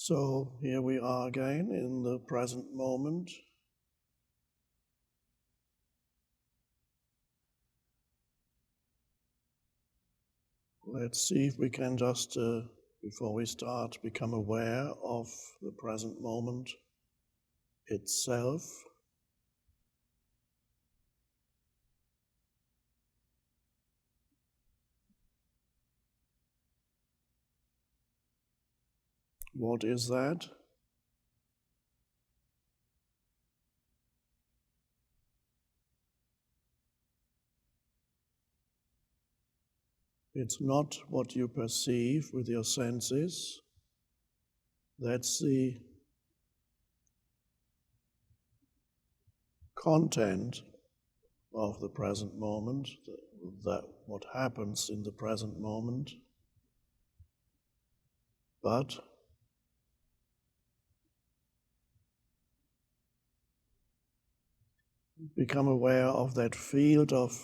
So here we are again in the present moment. Let's see if we can just, before we start, become aware of the present moment itself. What is that? It's not what you perceive with your senses. That's the content of the present moment, that what happens in the present moment. But become aware of that field of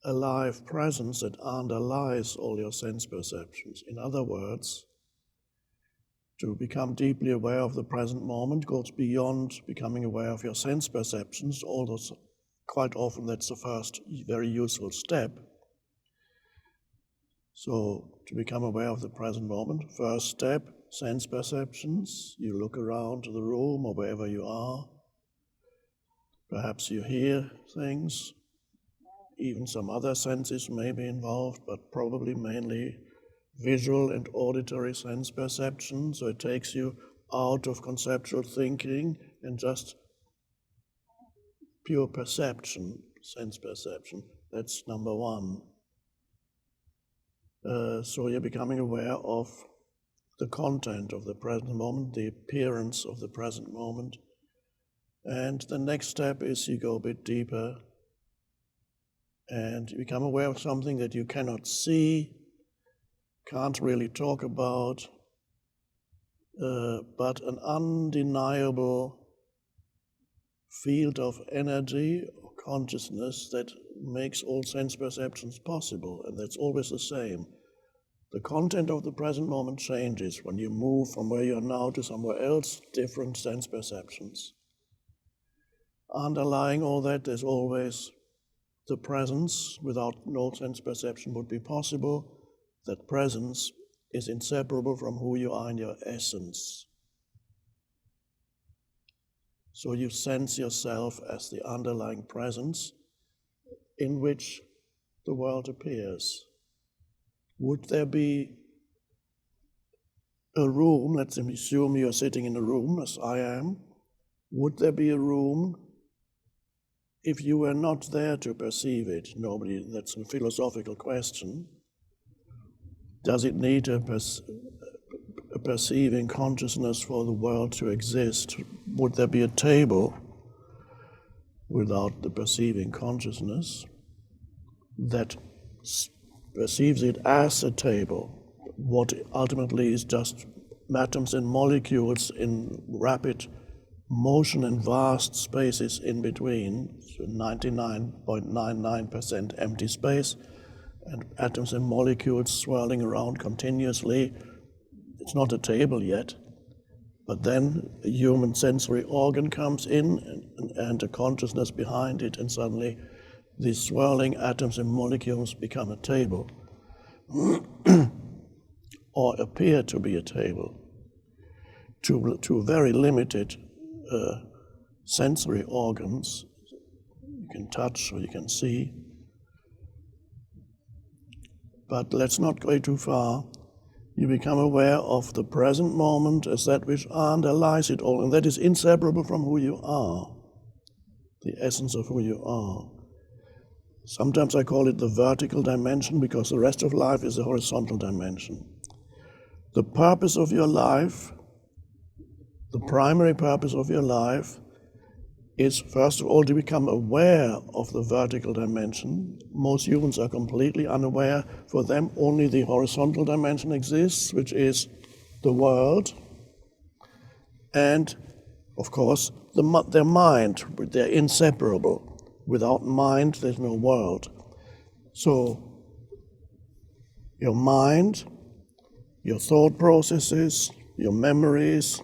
alive presence that underlies all your sense perceptions. In other words, to become deeply aware of the present moment goes beyond becoming aware of your sense perceptions, although quite often that's the first very useful step. So to become aware of the present moment, first step, sense perceptions. You look around the room or wherever you are. Perhaps you hear things. Even some other senses may be involved, but probably mainly visual and auditory sense perception. So it takes you out of conceptual thinking and just pure perception, sense perception. That's number one. So you're becoming aware of the content of the present moment, the appearance of the present moment. And the next step is you go a bit deeper and you become aware of something that you cannot see, can't really talk about, but an undeniable field of energy or consciousness that makes all sense perceptions possible, and that's always the same. The content of the present moment changes when you move from where you are now to somewhere else, different sense perceptions. Underlying all that, there's always the presence. Without no sense perception would be possible. That presence is inseparable from who you are in your essence. So you sense yourself as the underlying presence in which the world appears. Would there be a room, let's assume you're sitting in a room as I am, would there be a room if you were not there to perceive it? Nobody, that's a philosophical question. Does it need a perceiving consciousness for the world to exist? Would there be a table without the perceiving consciousness that perceives it as a table? What ultimately is just atoms and molecules in rapid motion and vast spaces in between, so 99.99% empty space, and atoms and molecules swirling around continuously. It's not a table yet, but then a human sensory organ comes in and a consciousness behind it, and suddenly these swirling atoms and molecules become a table, or appear to be a table, to very limited sensory organs. You can touch or you can see. But let's not go too far. You become aware of the present moment as that which underlies it all, and that is inseparable from who you are, the essence of who you are. Sometimes I call it the vertical dimension because the rest of life is a horizontal dimension. The purpose of your life, the primary purpose of your life, is first of all to become aware of the vertical dimension. Most humans are completely unaware. For them, only the horizontal dimension exists, which is the world. And, of course, their mind, they're inseparable. Without mind, there's no world. So, your mind, your thought processes, your memories,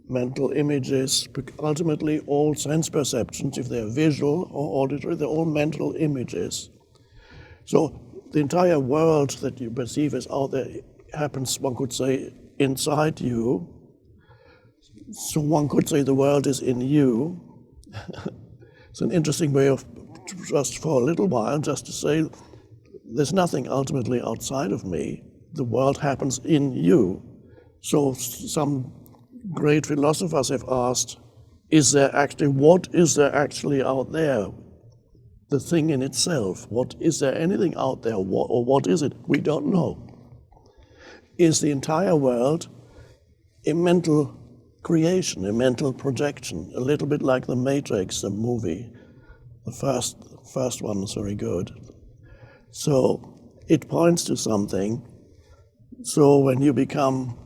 mental images, ultimately all sense perceptions, if they're visual or auditory, they're all mental images. So the entire world that you perceive as out there happens, one could say, inside you. So one could say the world is in you. It's an interesting way of, just for a little while, just to say there's nothing ultimately outside of me. The world happens in you. So some great philosophers have asked, what is there actually out there? The thing in itself. Is there anything out there? What is it? We don't know. Is the entire world a mental creation, a mental projection, a little bit like The Matrix, the movie. The first one was very good. So it points to something. So when you become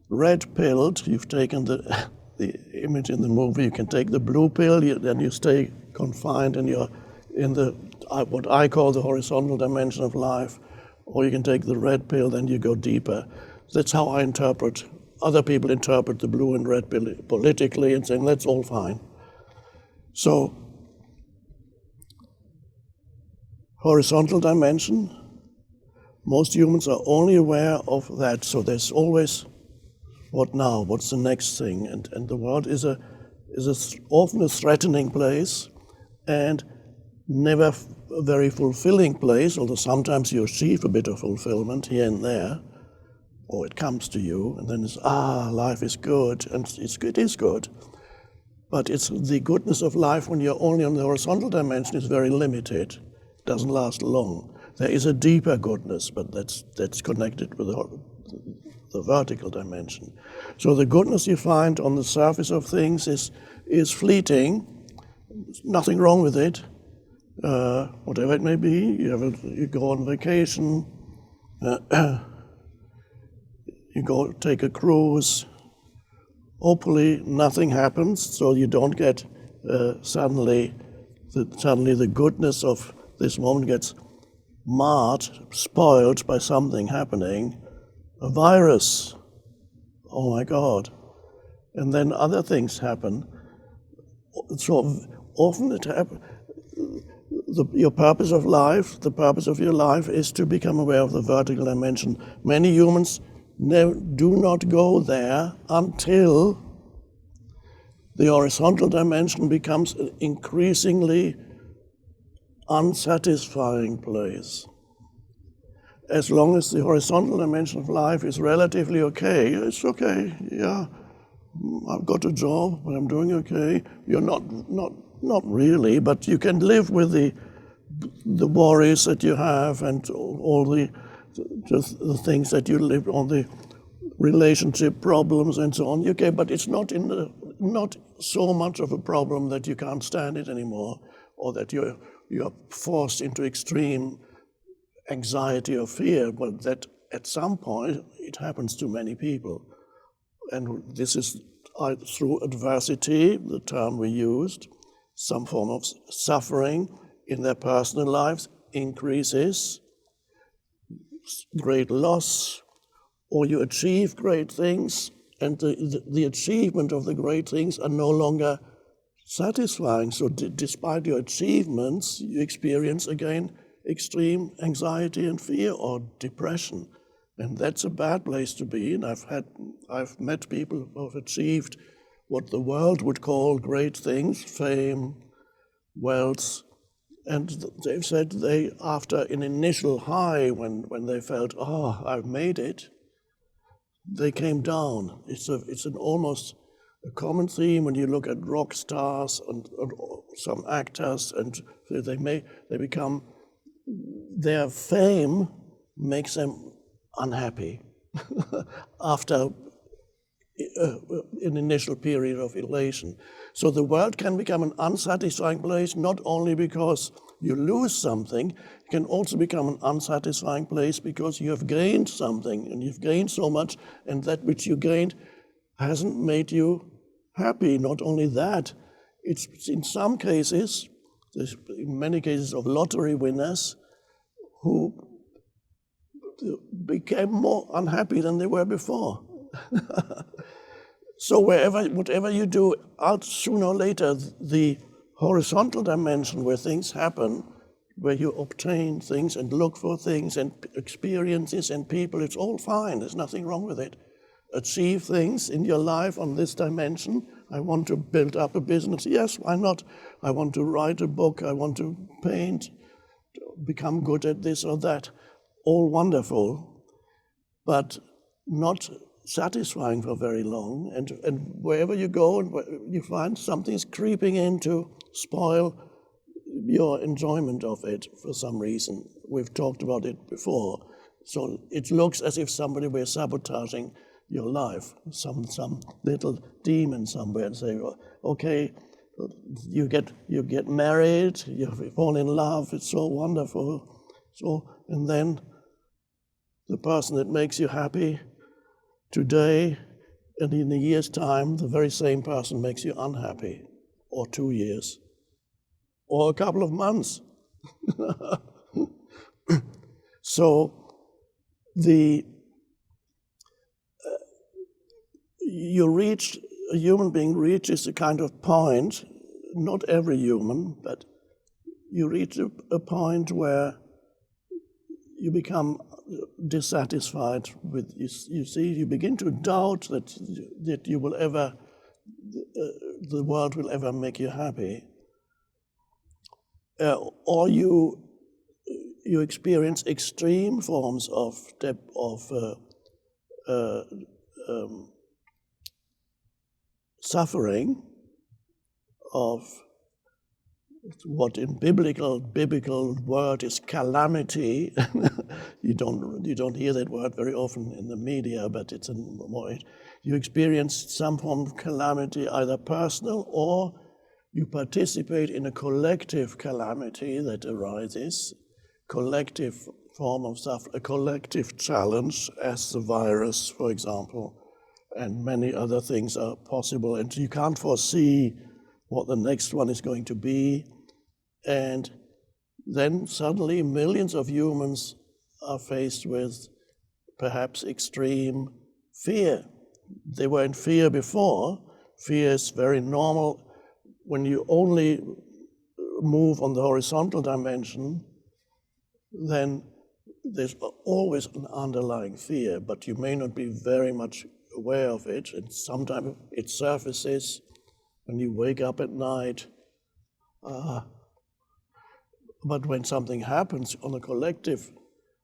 red-pilled, you've taken the image in the movie, you can take the blue pill, then you stay confined and you're in what I call the horizontal dimension of life, or you can take the red pill, then you go deeper. That's how I interpret. Other people interpret the blue and red pill politically and saying that's all fine. So, horizontal dimension, most humans are only aware of that, so there's always what now, what's the next thing, and the world is often a threatening place and never a very fulfilling place, although sometimes you achieve a bit of fulfillment here and there, or it comes to you, and then it's, life is good, and it is good. But it's the goodness of life when you're only on the horizontal dimension is very limited. It doesn't last long. There is a deeper goodness, but that's connected with the vertical dimension. So the goodness you find on the surface of things is fleeting. There's nothing wrong with it. Whatever it may be, you go on vacation, you go take a cruise. Hopefully nothing happens, so you don't get suddenly the goodness of this moment gets marred, spoiled by something happening. A virus, oh my God. And then other things happen. So often it happens. Your purpose of life, the purpose of your life is to become aware of the vertical dimension. Many humans do not go there until the horizontal dimension becomes an increasingly unsatisfying place. As long as the horizontal dimension of life is relatively okay, it's okay, yeah, I've got a job, but I'm doing okay. You're not really, but you can live with the worries that you have and all the things that you live on, the relationship problems and so on. Okay, but it's not so much of a problem that you can't stand it anymore, or that you're forced into extreme anxiety or fear. Well, that at some point it happens to many people, and this is through adversity, the term we used, some form of suffering in their personal lives increases, great loss, or you achieve great things, and the achievement of the great things are no longer satisfying. So despite your achievements, you experience again extreme anxiety and fear or depression. And that's a bad place to be. And I've met people who have achieved what the world would call great things, fame, wealth, and they've said after an initial high, when they felt, I've made it, they came down. It's an almost a common theme when you look at rock stars and some actors, and they become, their fame makes them unhappy after an initial period of elation. So the world can become an unsatisfying place, not only because you lose something, it can also become an unsatisfying place because you have gained something, and you've gained so much, and that which you gained hasn't made you happy. Not only that, it's in some cases, in many cases of lottery winners who became more unhappy than they were before. So whatever you do, sooner or later, the horizontal dimension where things happen, where you obtain things and look for things and experiences and people, it's all fine. There's nothing wrong with it. Achieve things in your life on this dimension. I want to build up a business. Yes, why not? I want to write a book. I want to paint, become good at this or that. All wonderful, but not satisfying for very long. And wherever you go, you find something's creeping in to spoil your enjoyment of it for some reason. We've talked about it before. So it looks as if somebody were sabotaging your life, some little demon somewhere, and say, okay, you get married, you fall in love, it's so wonderful. And then the person that makes you happy today, and in a year's time, the very same person makes you unhappy, or 2 years, or a couple of months. So a human being reaches a kind of point, not every human, but you reach a point where you become dissatisfied with, you see, you begin to doubt that you will ever, the world will ever make you happy. Or you experience extreme forms of suffering, of what in biblical word is calamity. You don't hear that word very often in the media, but it's you experience some form of calamity, either personal or you participate in a collective calamity that arises, collective form of suffering, a collective challenge, as the virus, for example, and many other things are possible, and you can't foresee what the next one is going to be. And then suddenly millions of humans are faced with perhaps extreme fear. They were in fear before. Fear is very normal. When you only move on the horizontal dimension, then there's always an underlying fear, but you may not be very much aware of it, and sometimes it surfaces when you wake up at night. But when something happens on a collective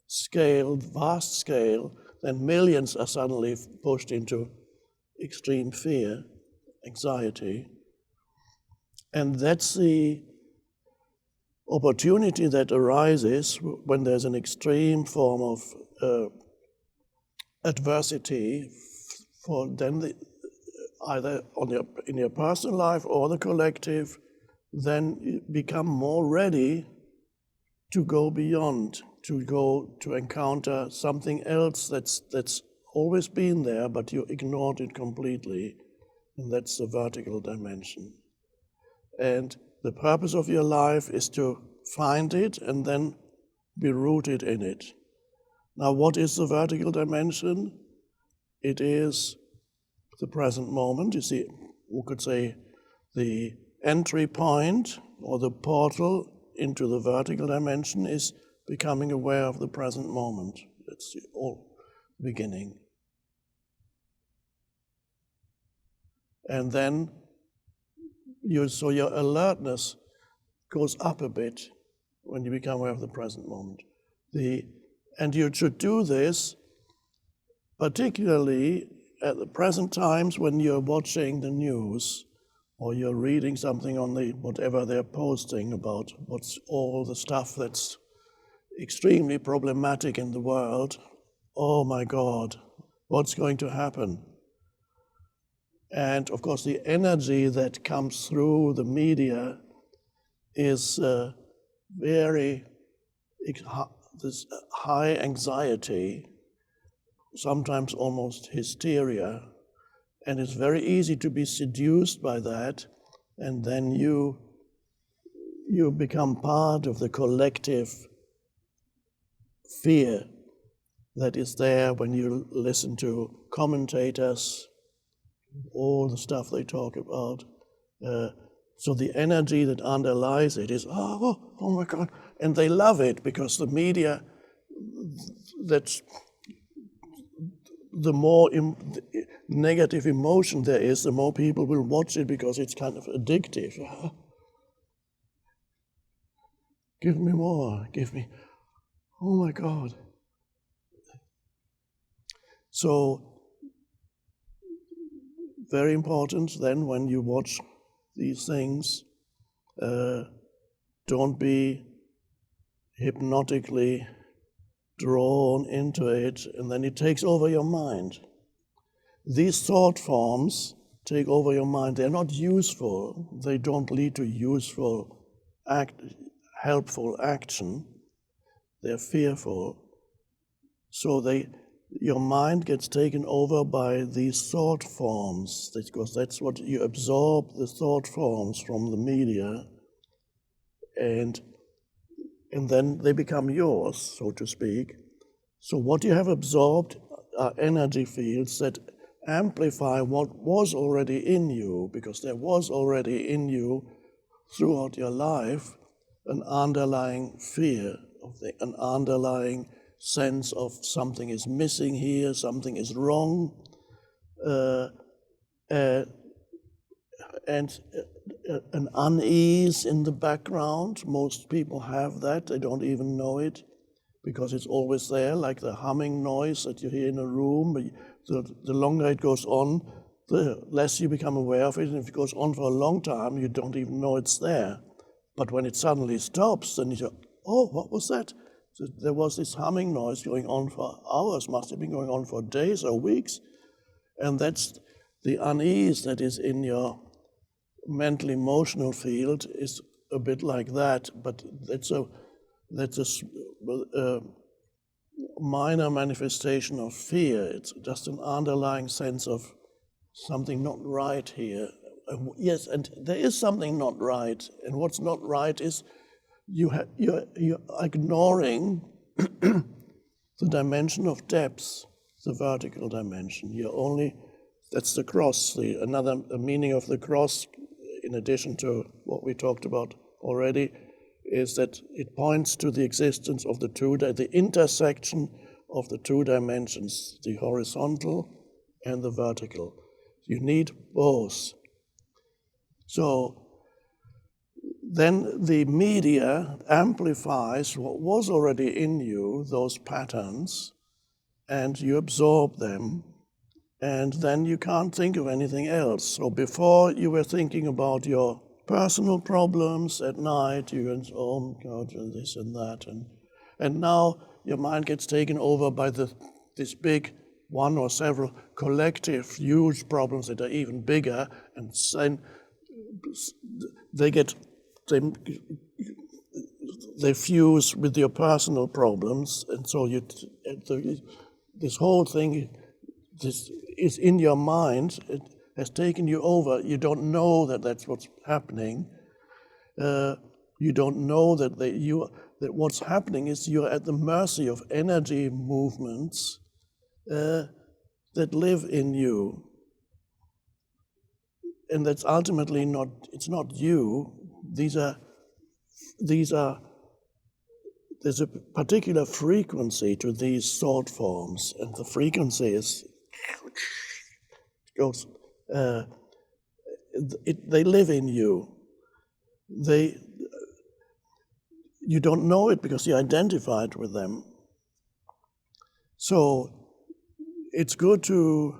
scale, vast scale, then millions are suddenly pushed into extreme fear, anxiety. And that's the opportunity that arises when there's an extreme form of adversity, for then either in your personal life or the collective, then you become more ready to go beyond, to encounter something else that's always been there, but you ignored it completely, and that's the vertical dimension. And the purpose of your life is to find it and then be rooted in it. Now, what is the vertical dimension? It is the present moment. You see, we could say the entry point or the portal into the vertical dimension is becoming aware of the present moment. That's the beginning. And then your alertness goes up a bit when you become aware of the present moment. And you should do this particularly at the present times when you're watching the news or you're reading something on whatever they're posting about what's all the stuff that's extremely problematic in the world. Oh my God, what's going to happen? And of course, the energy that comes through the media is very this high anxiety, sometimes almost hysteria, and it's very easy to be seduced by that, and then you become part of the collective fear that is there when you listen to commentators, all the stuff they talk about. So the energy that underlies it is, oh my God. And they love it because the media, that's the more negative emotion there is, the more people will watch it because it's kind of addictive. Give me more, give me, oh my God. So, very important then when you watch these things, don't be hypnotically drawn into it, and then it takes over your mind. These thought forms take over your mind. They're not useful. They don't lead to useful, helpful action. They're fearful. So your mind gets taken over by these thought forms, because that's what you absorb, the thought forms from the media, and then they become yours, so to speak. So what you have absorbed are energy fields that amplify what was already in you, because there was already in you throughout your life an underlying fear, an underlying sense of something is missing here, something is wrong, and an unease in the background. Most people have that, they don't even know it, because it's always there, like the humming noise that you hear in a room. The longer it goes on, the less you become aware of it, and if it goes on for a long time, you don't even know it's there. But when it suddenly stops, then you go, oh, what was that? So there was this humming noise going on for hours, must have been going on for days or weeks, and that's the unease that is in your mental emotional field is a bit like that, but that's a minor manifestation of fear. It's just an underlying sense of something not right here. Yes, and there is something not right, and what's not right is you're ignoring the dimension of depth, the vertical dimension. That's the cross. Another meaning of the cross, in addition to what we talked about already, is that it points to the existence of the intersection of the two dimensions, the horizontal and the vertical. You need both. So then the media amplifies what was already in you, those patterns, and you absorb them, and then you can't think of anything else. So before you were thinking about your personal problems at night, you went, oh God, and this and that, and now your mind gets taken over by this big one or several collective huge problems that are even bigger, and then they fuse with your personal problems, and so this whole thing this is in your mind. It has taken you over. You don't know that that's what's happening. You don't know that what's happening is you're at the mercy of energy movements that live in you, and that's ultimately not. It's not you. These are. There's a particular frequency to these thought forms, and the frequency goes. They live in you. You don't know it because you identified with them. So it's good to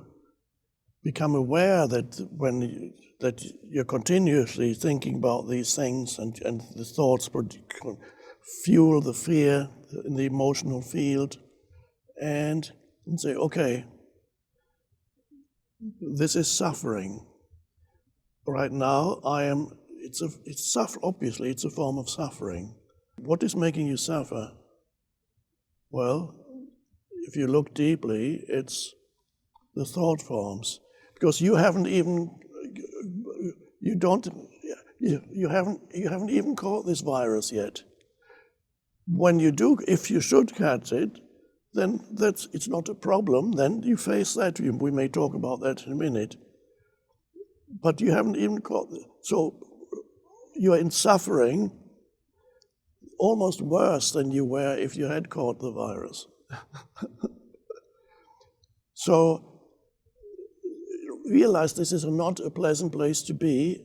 become aware that that you're continuously thinking about these things, and the thoughts fuel the fear in the emotional field, and say, okay, this is suffering. Right now, obviously it's a form of suffering. What is making you suffer? Well, if you look deeply, it's the thought forms, because you haven't even caught this virus yet. When you do, if you should catch it, then it's not a problem. Then you face that. We may talk about that in a minute. But you haven't even caught it. So you're in suffering almost worse than you were if you had caught the virus. So realize this is not a pleasant place to be.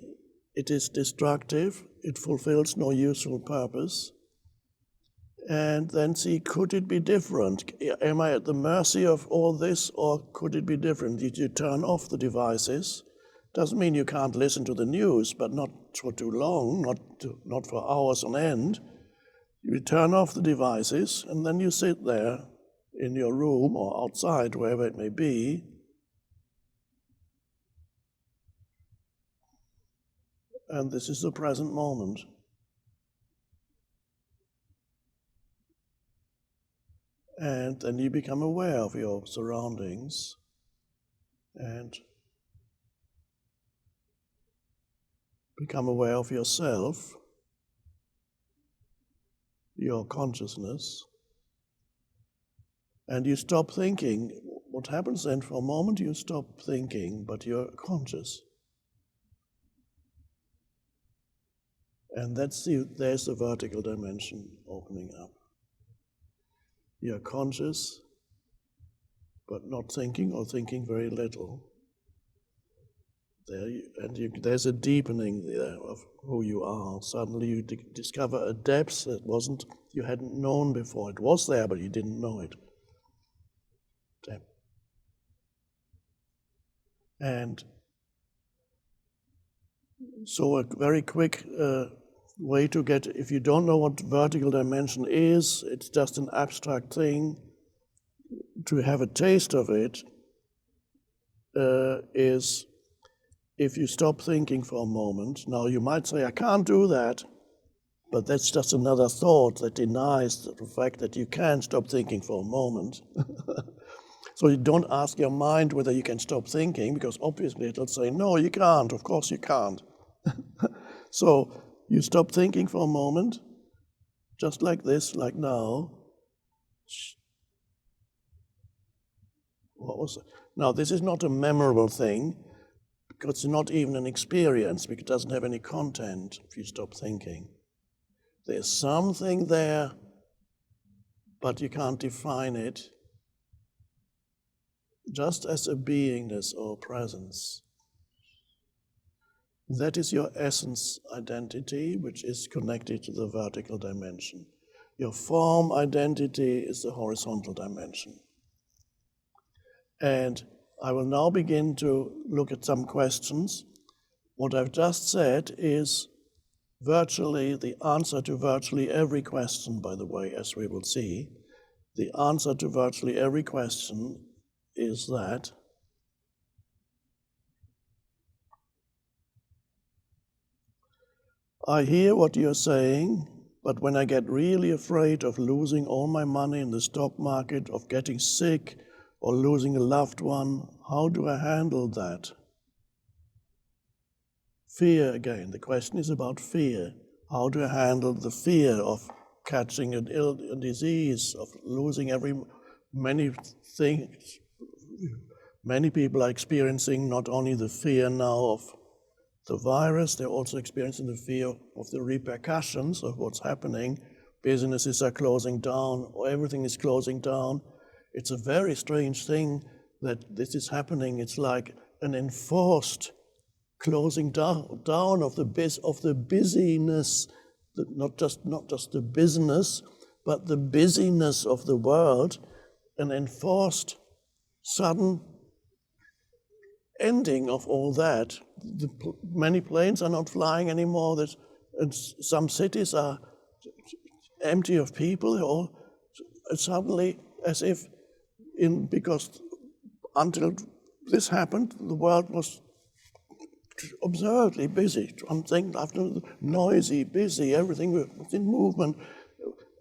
It is destructive. It fulfills no useful purpose. And then see, could it be different? Am I at the mercy of all this, or could it be different? Did you turn off the devices? Doesn't mean you can't listen to the news, but not for too long, not for hours on end. You turn off the devices, and then you sit there in your room or outside, wherever it may be, and this is the present moment. And then you become aware of your surroundings and become aware of yourself, your consciousness, and you stop thinking. What happens then? For a moment you stop thinking, but you're conscious. And there's the vertical dimension opening up. You're conscious, but not thinking, or thinking very little. There's a deepening there of who you are. Suddenly you discover a depth that you hadn't known before. It was there, but you didn't know it. Depth. And so a very quick way to get, if you don't know what vertical dimension is, it's just an abstract thing. To have a taste of it is if you stop thinking for a moment. Now you might say, I can't do that, but that's just another thought that denies the fact that you can stop thinking for a moment. So you don't ask your mind whether you can stop thinking, because obviously it'll say, no, you can't, of course you can't. So you stop thinking for a moment, just like this, like now. What was it? Now, this is not a memorable thing, because it's not even an experience, because it doesn't have any content if you stop thinking. There's something there, but you can't define it, just as a beingness or presence. That is your essence identity, which is connected to the vertical dimension. Your form identity is the horizontal dimension. And I will now begin to look at some questions. What I've just said is virtually the answer to virtually every question, by the way, as we will see. The answer to virtually every question is that I hear what you're saying, but when I get really afraid of losing all my money in the stock market, of getting sick, or losing a loved one, how do I handle that? Fear again. The question is about fear. How do I handle the fear of catching a disease, of losing many things? Many people are experiencing not only the fear now of the virus, they're also experiencing the fear of the repercussions of what's happening. Businesses are closing down, or everything is closing down. It's a very strange thing that this is happening. It's like an enforced closing down of the busyness, not just the business, but the busyness of the world, an enforced sudden ending of all that. Many planes are not flying anymore. And some cities are empty of people, or suddenly, as if because until this happened, the world was absurdly busy. Something after noisy, busy, everything was in movement.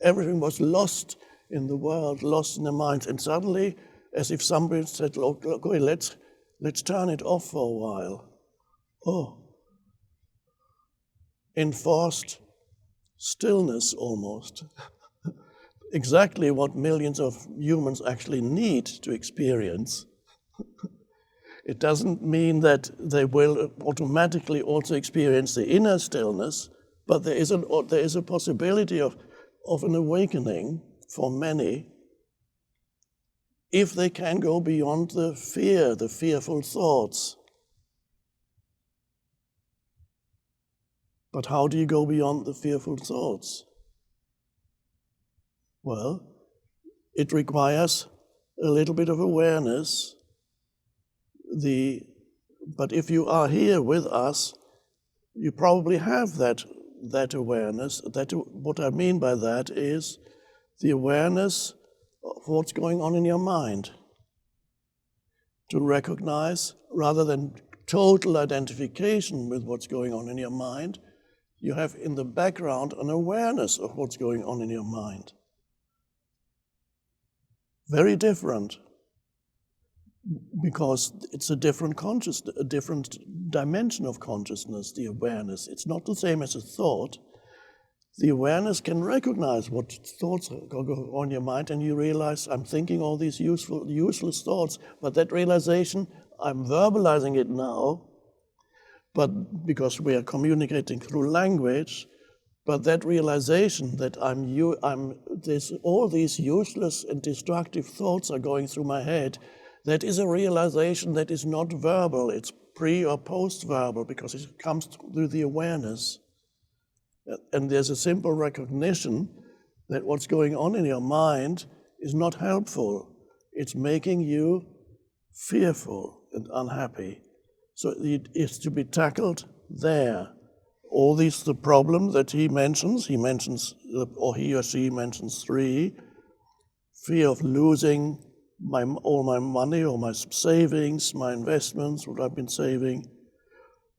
Everything was lost in the world, lost in the minds. And suddenly, as if somebody said, okay, let's turn it off for a while. Oh, enforced stillness almost. exactly what millions of humans actually need to experience. It doesn't mean that they will automatically also experience the inner stillness, but there is a possibility of an awakening for many if they can go beyond the fear, the fearful thoughts. But how do you go beyond the fearful thoughts? Well, it requires a little bit of awareness. But if you are here with us, you probably have that awareness. What I mean by that is the awareness of what's going on in your mind. To recognize, rather than total identification with what's going on in your mind, you have in the background an awareness of what's going on in your mind. Very different, because it's a different consciousness, a different dimension of consciousness, the awareness. It's not the same as a thought. The awareness can recognize what thoughts go on in your mind, and you realize, I'm thinking all these useless thoughts, but that realization, I'm verbalizing it now, but because we are communicating through language, but that realization that all these useless and destructive thoughts are going through my head, that is a realization that is not verbal, it's pre or post-verbal, because it comes through the awareness. And there's a simple recognition that what's going on in your mind is not helpful. It's making you fearful and unhappy. So it is to be tackled there. All these, the problem that he mentions, or he or she mentions 3, fear of losing all my money or my savings, my investments, what I've been saving,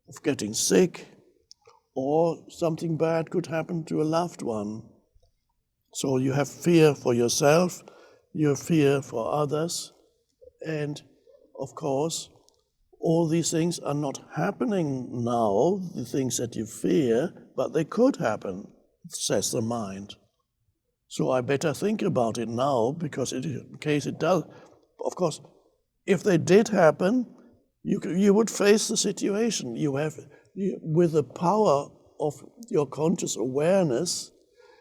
of getting sick, or something bad could happen to a loved one. So you have fear for yourself, you have fear for others, and of course, all these things are not happening now, the things that you fear, but they could happen, says the mind. So I better think about it now, because in case it does, of course, if they did happen, you would face the situation. With the power of your conscious awareness,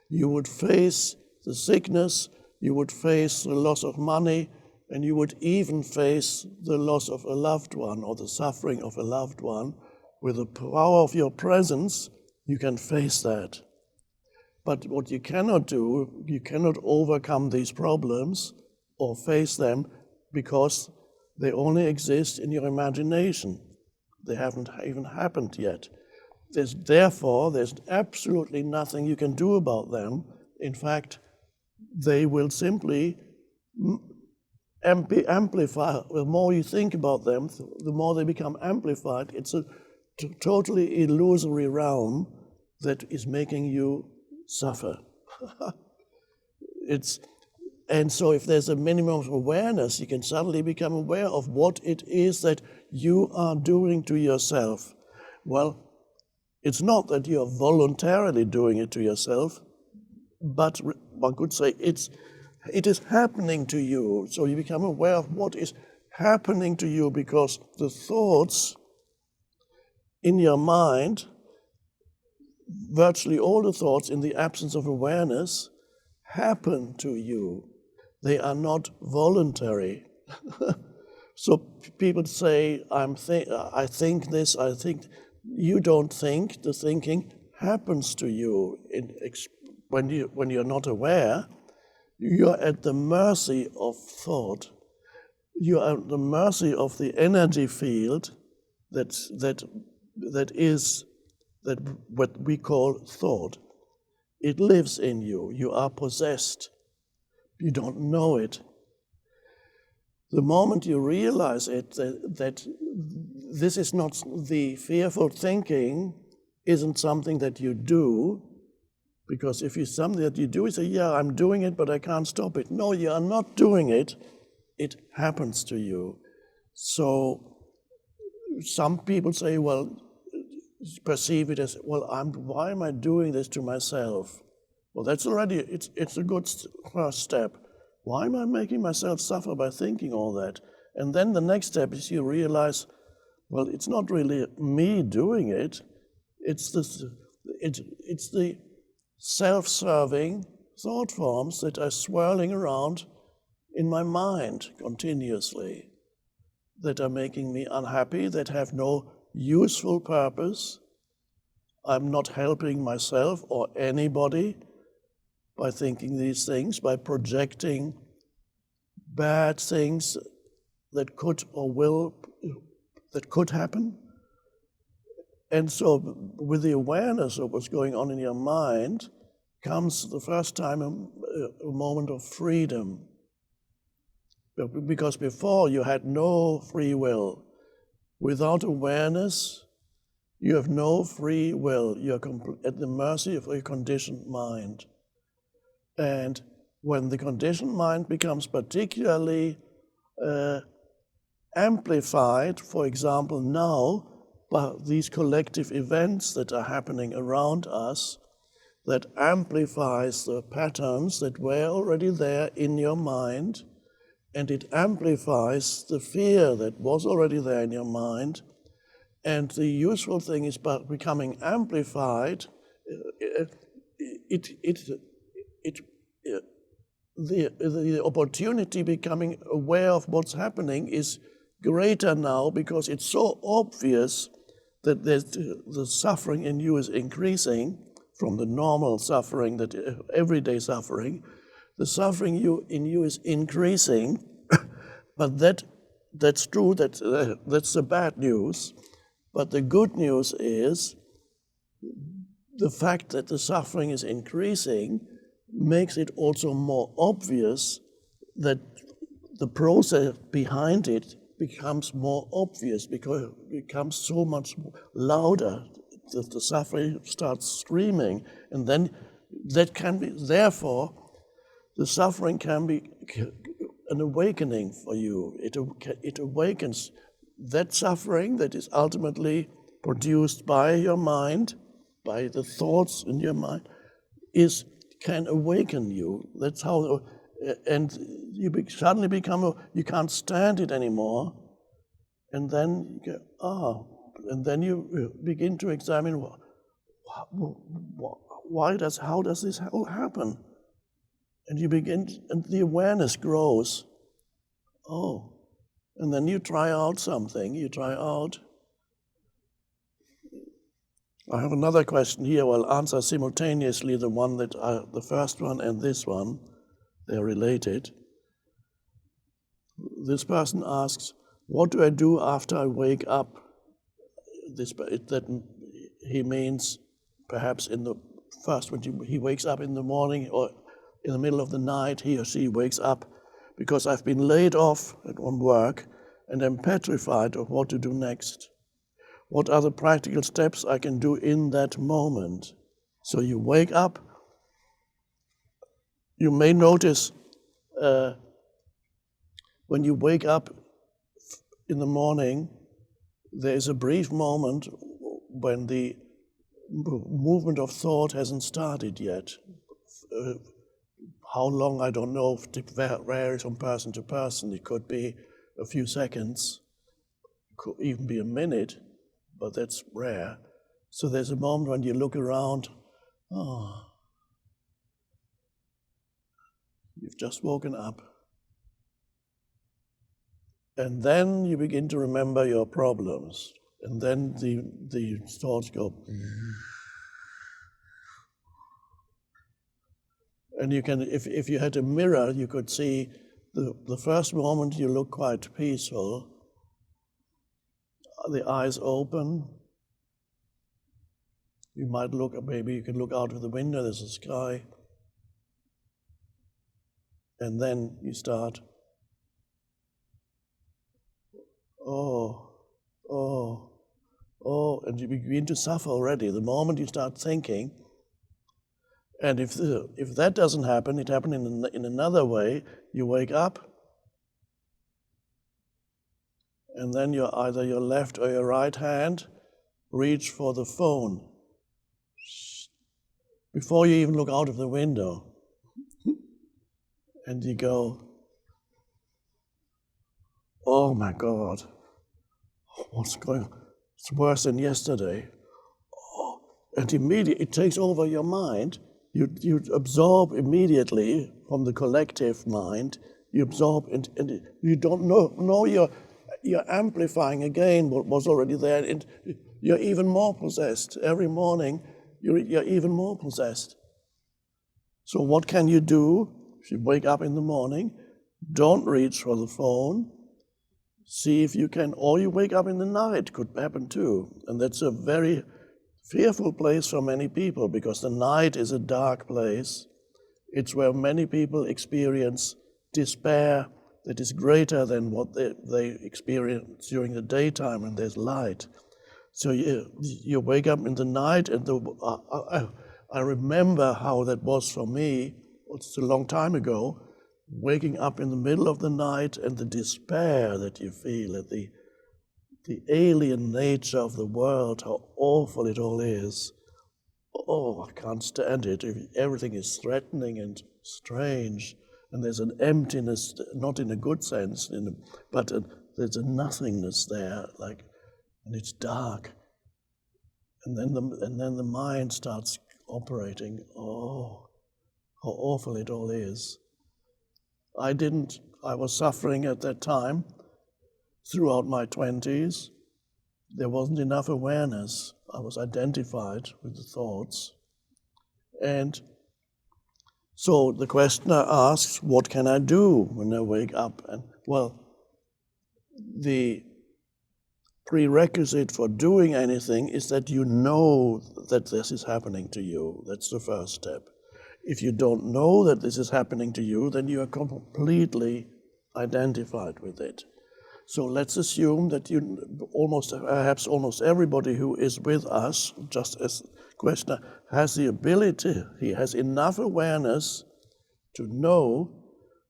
you would face the sickness, you would face the loss of money, and you would even face the loss of a loved one or the suffering of a loved one. With the power of your presence, you can face that. But what you cannot do, you cannot overcome these problems or face them because they only exist in your imagination. They haven't even happened yet. Therefore, there's absolutely nothing you can do about them. In fact, they will simply amplify. The more you think about them, the more they become amplified. It's a totally illusory realm that is making you suffer. And so if there's a minimum of awareness, you can suddenly become aware of what it is that you are doing to yourself. Well, it's not that you are voluntarily doing it to yourself, but one could say it is happening to you. So you become aware of what is happening to you, because the thoughts in your mind, virtually all the thoughts in the absence of awareness, happen to you. They are not voluntary. So people say, I think this, I think. You don't think, the thinking happens to you. When you're not aware, you're at the mercy of thought. You're at the mercy of the energy field that what we call thought. It lives in you. You are possessed. You don't know it. The moment you realize it, that this is not the fearful thinking, isn't something that you do, because if it's something that you do, you say, yeah, I'm doing it, but I can't stop it. No, you are not doing it. It happens to you. So some people say, well, perceive it as, well, why am I doing this to myself? Well, that's already, it's a good first step. Why am I making myself suffer by thinking all that? And then the next step is you realize, well, it's not really me doing it. It's the self-serving thought forms that are swirling around in my mind continuously, that are making me unhappy, that have no useful purpose. I'm not helping myself or anybody by thinking these things, by projecting bad things that could or will, that could happen. And so with the awareness of what's going on in your mind comes the first time a moment of freedom. Because before you had no free will. Without awareness, you have no free will. You're at the mercy of a conditioned mind. And when the conditioned mind becomes particularly amplified, for example, now, by these collective events that are happening around us, that amplifies the patterns that were already there in your mind, and it amplifies the fear that was already there in your mind. And the useful thing is by becoming amplified, the opportunity becoming aware of what's happening is greater now, because it's so obvious that the suffering in you is increasing from the normal suffering, that everyday suffering. The suffering in you is increasing, but that's true. That's the bad news. But the good news is the fact that the suffering is increasing makes it also more obvious that the process behind it becomes more obvious, because it becomes so much louder that the suffering starts screaming. And then that can be, therefore, the suffering can be an awakening for you. It awakens that suffering that is ultimately produced by your mind, by the thoughts in your mind, can awaken you. That's how, and you suddenly become, you can't stand it anymore. And then you go, and then you begin to examine, how does this all happen? And you begin, and the awareness grows. And then you try out something. I have another question here. I'll answer simultaneously the first one and this one. They're related. This person asks, what do I do after I wake up? That he means perhaps in the first, when he wakes up in the morning or in the middle of the night, he or she wakes up because I've been laid off at one work and I'm petrified of what to do next. What are the practical steps I can do in that moment? So you wake up, you may notice when you wake up in the morning, there is a brief moment when the movement of thought hasn't started yet. How long, I don't know, it varies from person to person. It could be a few seconds, could even be a minute, but that's rare. So there's a moment when you look around, you've just woken up. And then you begin to remember your problems. And then the thoughts go. And you can, if you had a mirror, you could see the first moment you look quite peaceful, the eyes open. You might look, maybe you can look out of the window, there's a sky. And then you start, and you begin to suffer already. The moment you start thinking, and if that doesn't happen, it happened in another way. You wake up, and then either your left or your right hand reach for the phone, before you even look out of the window. And you go, oh my God, what's going on? It's worse than yesterday. Oh, and immediately it takes over your mind. You absorb immediately from the collective mind. You absorb, and you don't know you're amplifying again what was already there. And you're even more possessed. Every morning, you're even more possessed. So what can you do? If you wake up in the morning, don't reach for the phone. See if you can, or you wake up in the night, could happen too. And that's a very fearful place for many people, because the night is a dark place. It's where many people experience despair that is greater than what they experience during the daytime when there's light. So you wake up in the night, and I remember how that was for me. It's a long time ago, waking up in the middle of the night and the despair that you feel at the alien nature of the world, how awful it all is. Oh, I can't stand it. Everything is threatening and strange, and there's an emptiness, not in a good sense, but there's a nothingness there, and it's dark. And then the mind starts operating. Oh, how awful it all is. I was suffering at that time throughout my 20s. There wasn't enough awareness. I was identified with the thoughts. And so the questioner asks, what can I do when I wake up? And well, the prerequisite for doing anything is that you know that this is happening to you. That's the first step. If you don't know that this is happening to you, then you are completely identified with it. So let's assume that perhaps almost everybody who is with us, just as questioner, has the ability, he has enough awareness to know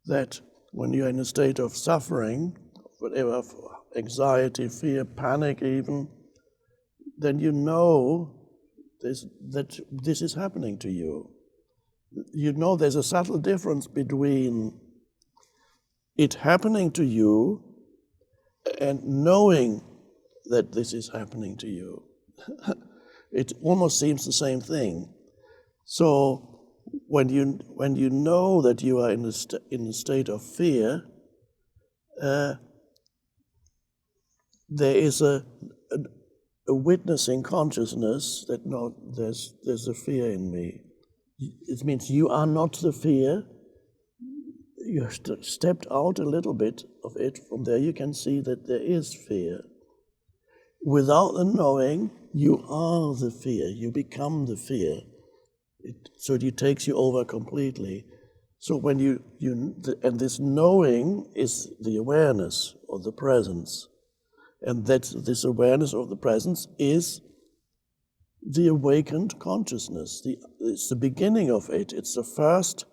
that when you're in a state of suffering, whatever, anxiety, fear, panic even, then you know that this is happening to you. You know there's a subtle difference between it happening to you and knowing that this is happening to you. It almost seems the same thing. So when you know that you are in a state of fear, there is a witnessing consciousness that no, there's a fear in me. It means you are not the fear. You stepped out a little bit of it. From there you can see that there is fear. Without the knowing, you are the fear. You become the fear. So it takes you over completely. So when and this knowing is the awareness of the presence. And this awareness of the presence is the awakened consciousness. It's the beginning of it. It's the first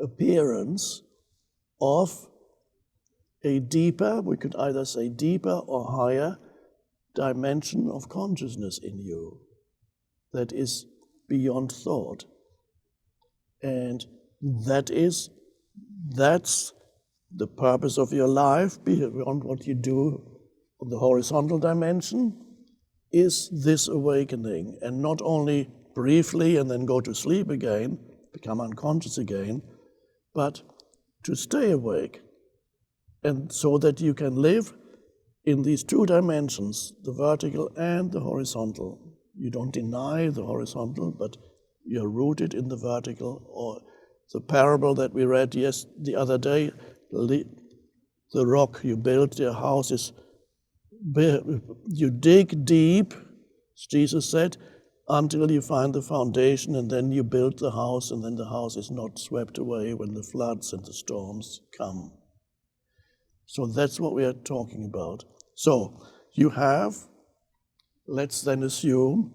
appearance of a deeper, we could either say deeper or higher, dimension of consciousness in you that is beyond thought. And that's the purpose of your life, beyond what you do on the horizontal dimension, is this awakening. And not only briefly and then go to sleep again, become unconscious again, but to stay awake. And so that you can live in these two dimensions, the vertical and the horizontal. You don't deny the horizontal, but you're rooted in the vertical. Or the parable that we read the other day, the rock you build your house is, you dig deep, Jesus said, until you find the foundation, and then you build the house, and then the house is not swept away when the floods and the storms come. So that's what we are talking about. So you have, let's then assume,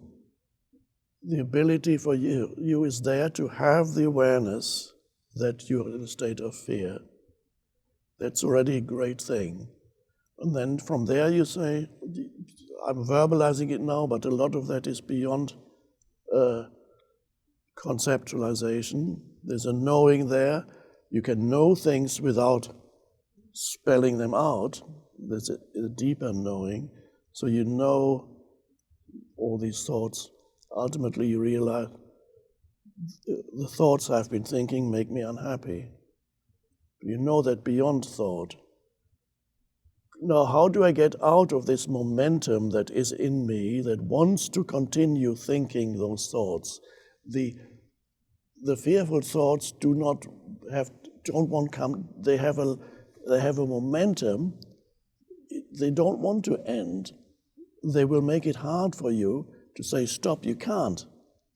the ability for you is there to have the awareness that you're in a state of fear. That's already a great thing. And then from there you say, I'm verbalizing it now, but a lot of that is beyond conceptualization. There's a knowing there. You can know things without spelling them out. There's a deeper knowing. So you know all these thoughts. Ultimately, you realize the thoughts I've been thinking make me unhappy. You know that beyond thought. Now, how do I get out of this momentum that is in me that wants to continue thinking those thoughts? The fearful thoughts don't want to come. They have a momentum. They don't want to end. They will make it hard for you to say stop. You can't.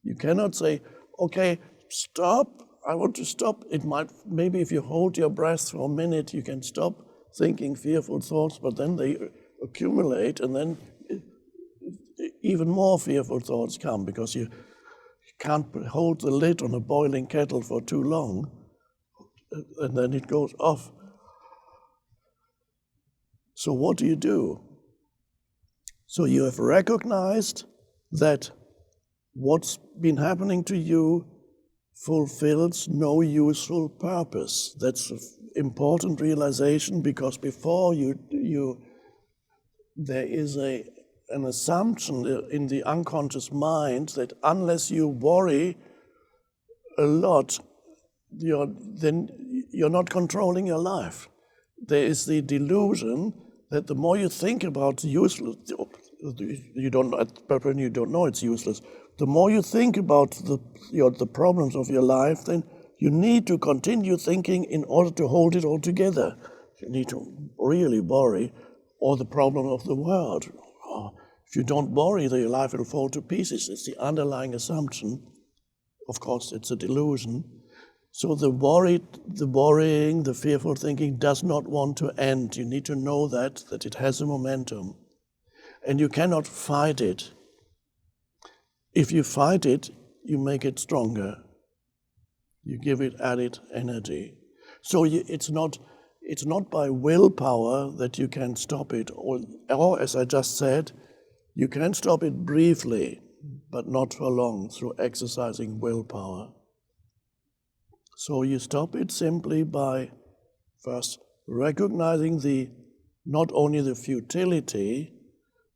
You cannot say, okay, stop. I want to stop. Maybe if you hold your breath for a minute, you can stop thinking fearful thoughts, but then they accumulate, and then even more fearful thoughts come because you can't hold the lid on a boiling kettle for too long, and then it goes off. So what do? So you have recognized that what's been happening to you fulfills no useful purpose. That's an important realization, because before there is an assumption in the unconscious mind that unless you worry a lot, then you're not controlling your life. There is the delusion that the more you think about useless, you don't know it's useless. The more you think about the problems of your life, then you need to continue thinking in order to hold it all together. You need to really worry, or the problem of the world. If you don't worry, then your life will fall to pieces. It's the underlying assumption. Of course, it's a delusion. So the worrying, the fearful thinking does not want to end. You need to know that it has a momentum. And you cannot fight it. If you fight it, you make it stronger. You give it added energy. So it's not by willpower that you can stop it, or as I just said, you can stop it briefly, but not for long, through exercising willpower. So you stop it simply by first recognizing not only the futility,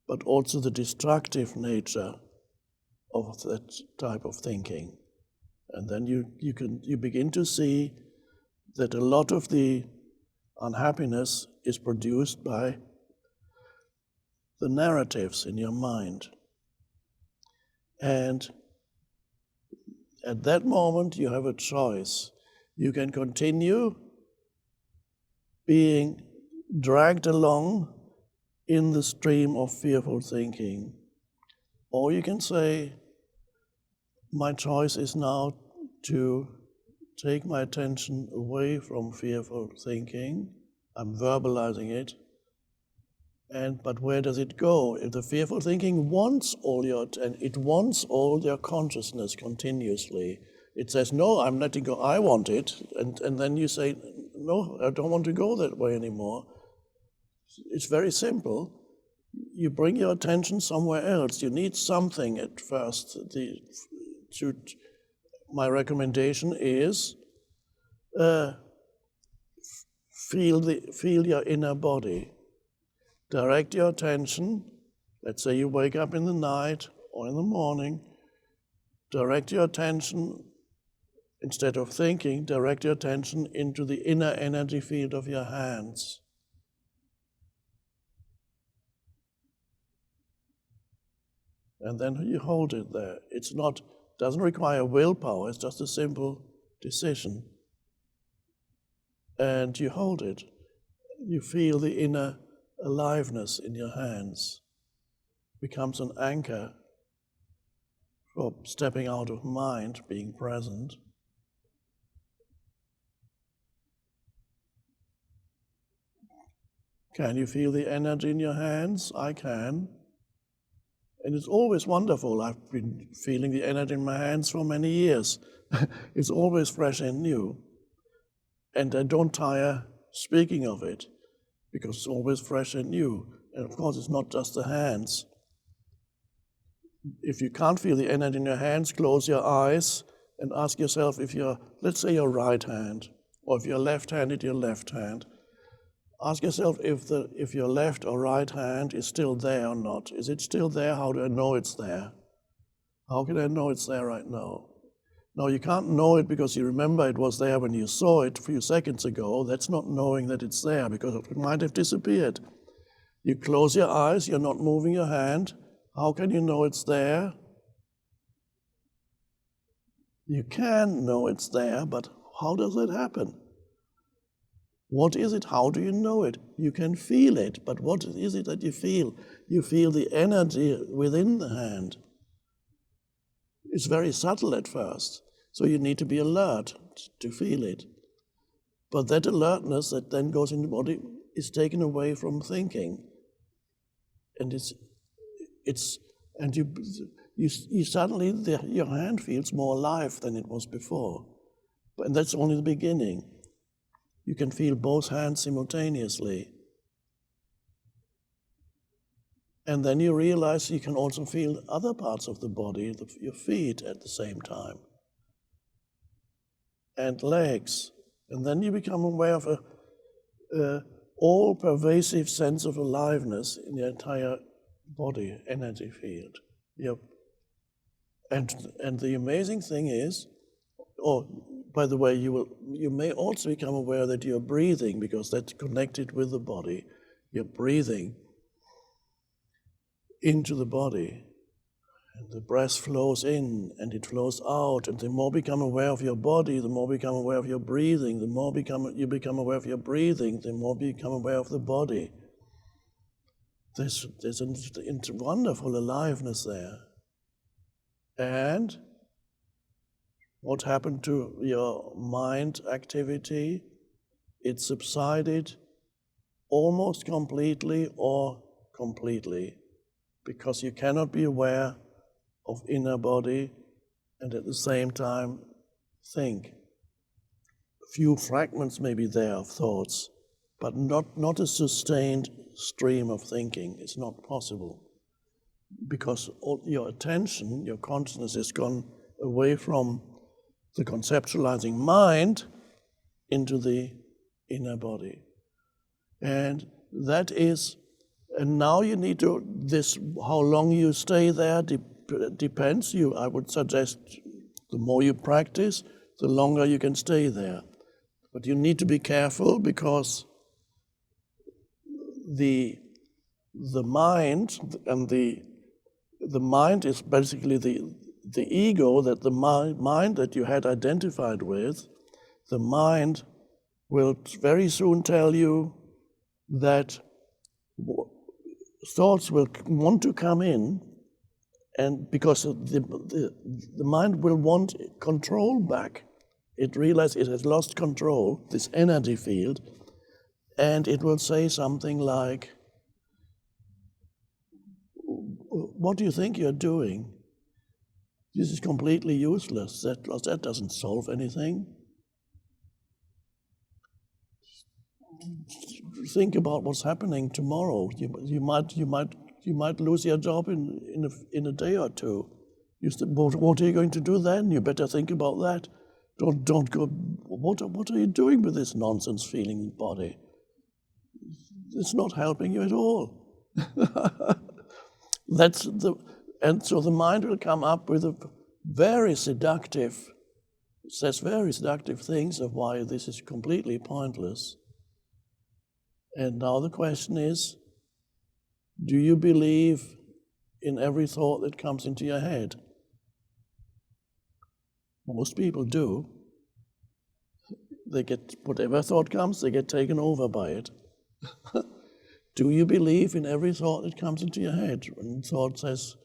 but also the destructive nature of that type of thinking. And then you begin to see that a lot of the unhappiness is produced by the narratives in your mind. And at that moment, you have a choice. You can continue being dragged along in the stream of fearful thinking. Or you can say, my choice is now to take my attention away from fearful thinking. I'm verbalizing it. But where does it go? If the fearful thinking wants all your attention, it wants all your consciousness continuously. It says, no, I'm letting go, I want it. And then you say, no, I don't want to go that way anymore. It's very simple. You bring your attention somewhere else. You need something at first. My recommendation is feel your inner body. Direct your attention. Let's say you wake up in the night or in the morning. Direct your attention, instead of thinking, direct your attention into the inner energy field of your hands. And then you hold it there. Doesn't require willpower, it's just a simple decision. And you hold it. You feel the inner aliveness in your hands. Becomes an anchor for stepping out of mind, being present. Can you feel the energy in your hands? I can. And it's always wonderful. I've been feeling the energy in my hands for many years. It's always fresh and new. And I don't tire speaking of it, because it's always fresh and new. And of course, it's not just the hands. If you can't feel the energy in your hands, close your eyes and ask yourself if you're, let's say your right hand, or if you're left-handed, your left hand. Ask yourself if your left or right hand is still there or not. Is it still there? How do I know it's there? How can I know it's there right now? No, you can't know it because you remember it was there when you saw it a few seconds ago. That's not knowing that it's there because it might have disappeared. You close your eyes, you're not moving your hand. How can you know it's there? You can know it's there, but how does that happen? What is it? How do you know it? You can feel it, but what is it that you feel? You feel the energy within the hand. It's very subtle at first, so you need to be alert to feel it. But that alertness that then goes in the body is taken away from thinking. And you suddenly, your hand feels more alive than it was before. And that's only the beginning. You can feel both hands simultaneously. And then you realize you can also feel other parts of the body, your feet at the same time, and legs. And then you become aware of a all-pervasive sense of aliveness in the entire body, energy field. Yep. And the amazing thing is, by the way, you may also become aware that you're breathing because that's connected with the body. You're breathing into the body. And the breath flows in and it flows out. And the more you become aware of your body, the more you become aware of your breathing. The more you become aware of your breathing, the more you become aware of the body. There's a wonderful aliveness there. And what happened to your mind activity? It subsided almost completely or completely, because you cannot be aware of inner body and at the same time think. A few fragments may be there of thoughts, but not a sustained stream of thinking. It's not possible, because all your attention, your consciousness has gone away from the conceptualizing mind into the inner body. And that is, and now you need to, how long you stay there depends. I would suggest the more you practice, the longer you can stay there. But you need to be careful because the mind, and the mind is basically the ego, that the mind that you had identified with. The mind will very soon tell you that thoughts will want to come in, and because the mind will want control back. It realizes it has lost control, this energy field, and it will say something like, "What do you think you're doing? This is completely useless. That doesn't solve anything. Think about what's happening tomorrow. You might lose your job in a day or two. What are you going to do then? You better think about that. Don't go. What are you doing with this nonsense feeling body? It's not helping you at all." And so the mind will come up with says very seductive things of why this is completely pointless. And now the question is, do you believe in every thought that comes into your head? Most people do. Whatever thought comes, they get taken over by it. Do you believe in every thought that comes into your head? When thought says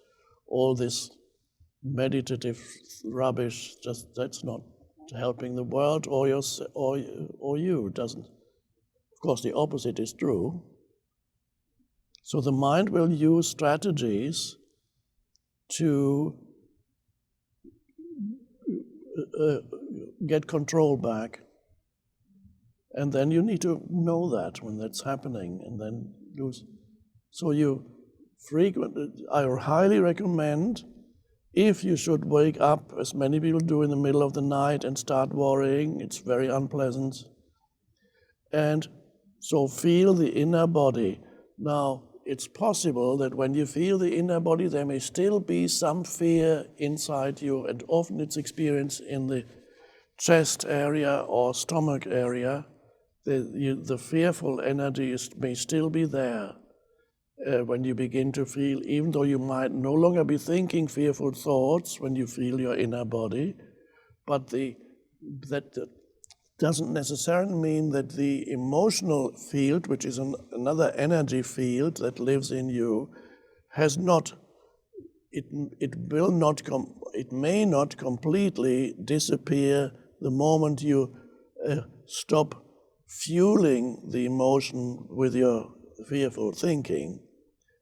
all this meditative rubbish, that's not helping the world or you, doesn't. Of course, the opposite is true. So the mind will use strategies to get control back. And then you need to know that when that's happening, and then lose. So I highly recommend If you should wake up, as many people do in the middle of the night, and start worrying, it's very unpleasant. And so feel the inner body. Now, it's possible that when you feel the inner body, there may still be some fear inside you, and often it's experienced in the chest area or stomach area. The fearful energy may still be there when you begin to feel, even though you might no longer be thinking fearful thoughts when you feel your inner body, but that doesn't necessarily mean that the emotional field, which is another energy field that lives in you, has not, it may not completely disappear the moment you stop fueling the emotion with your fearful thinking,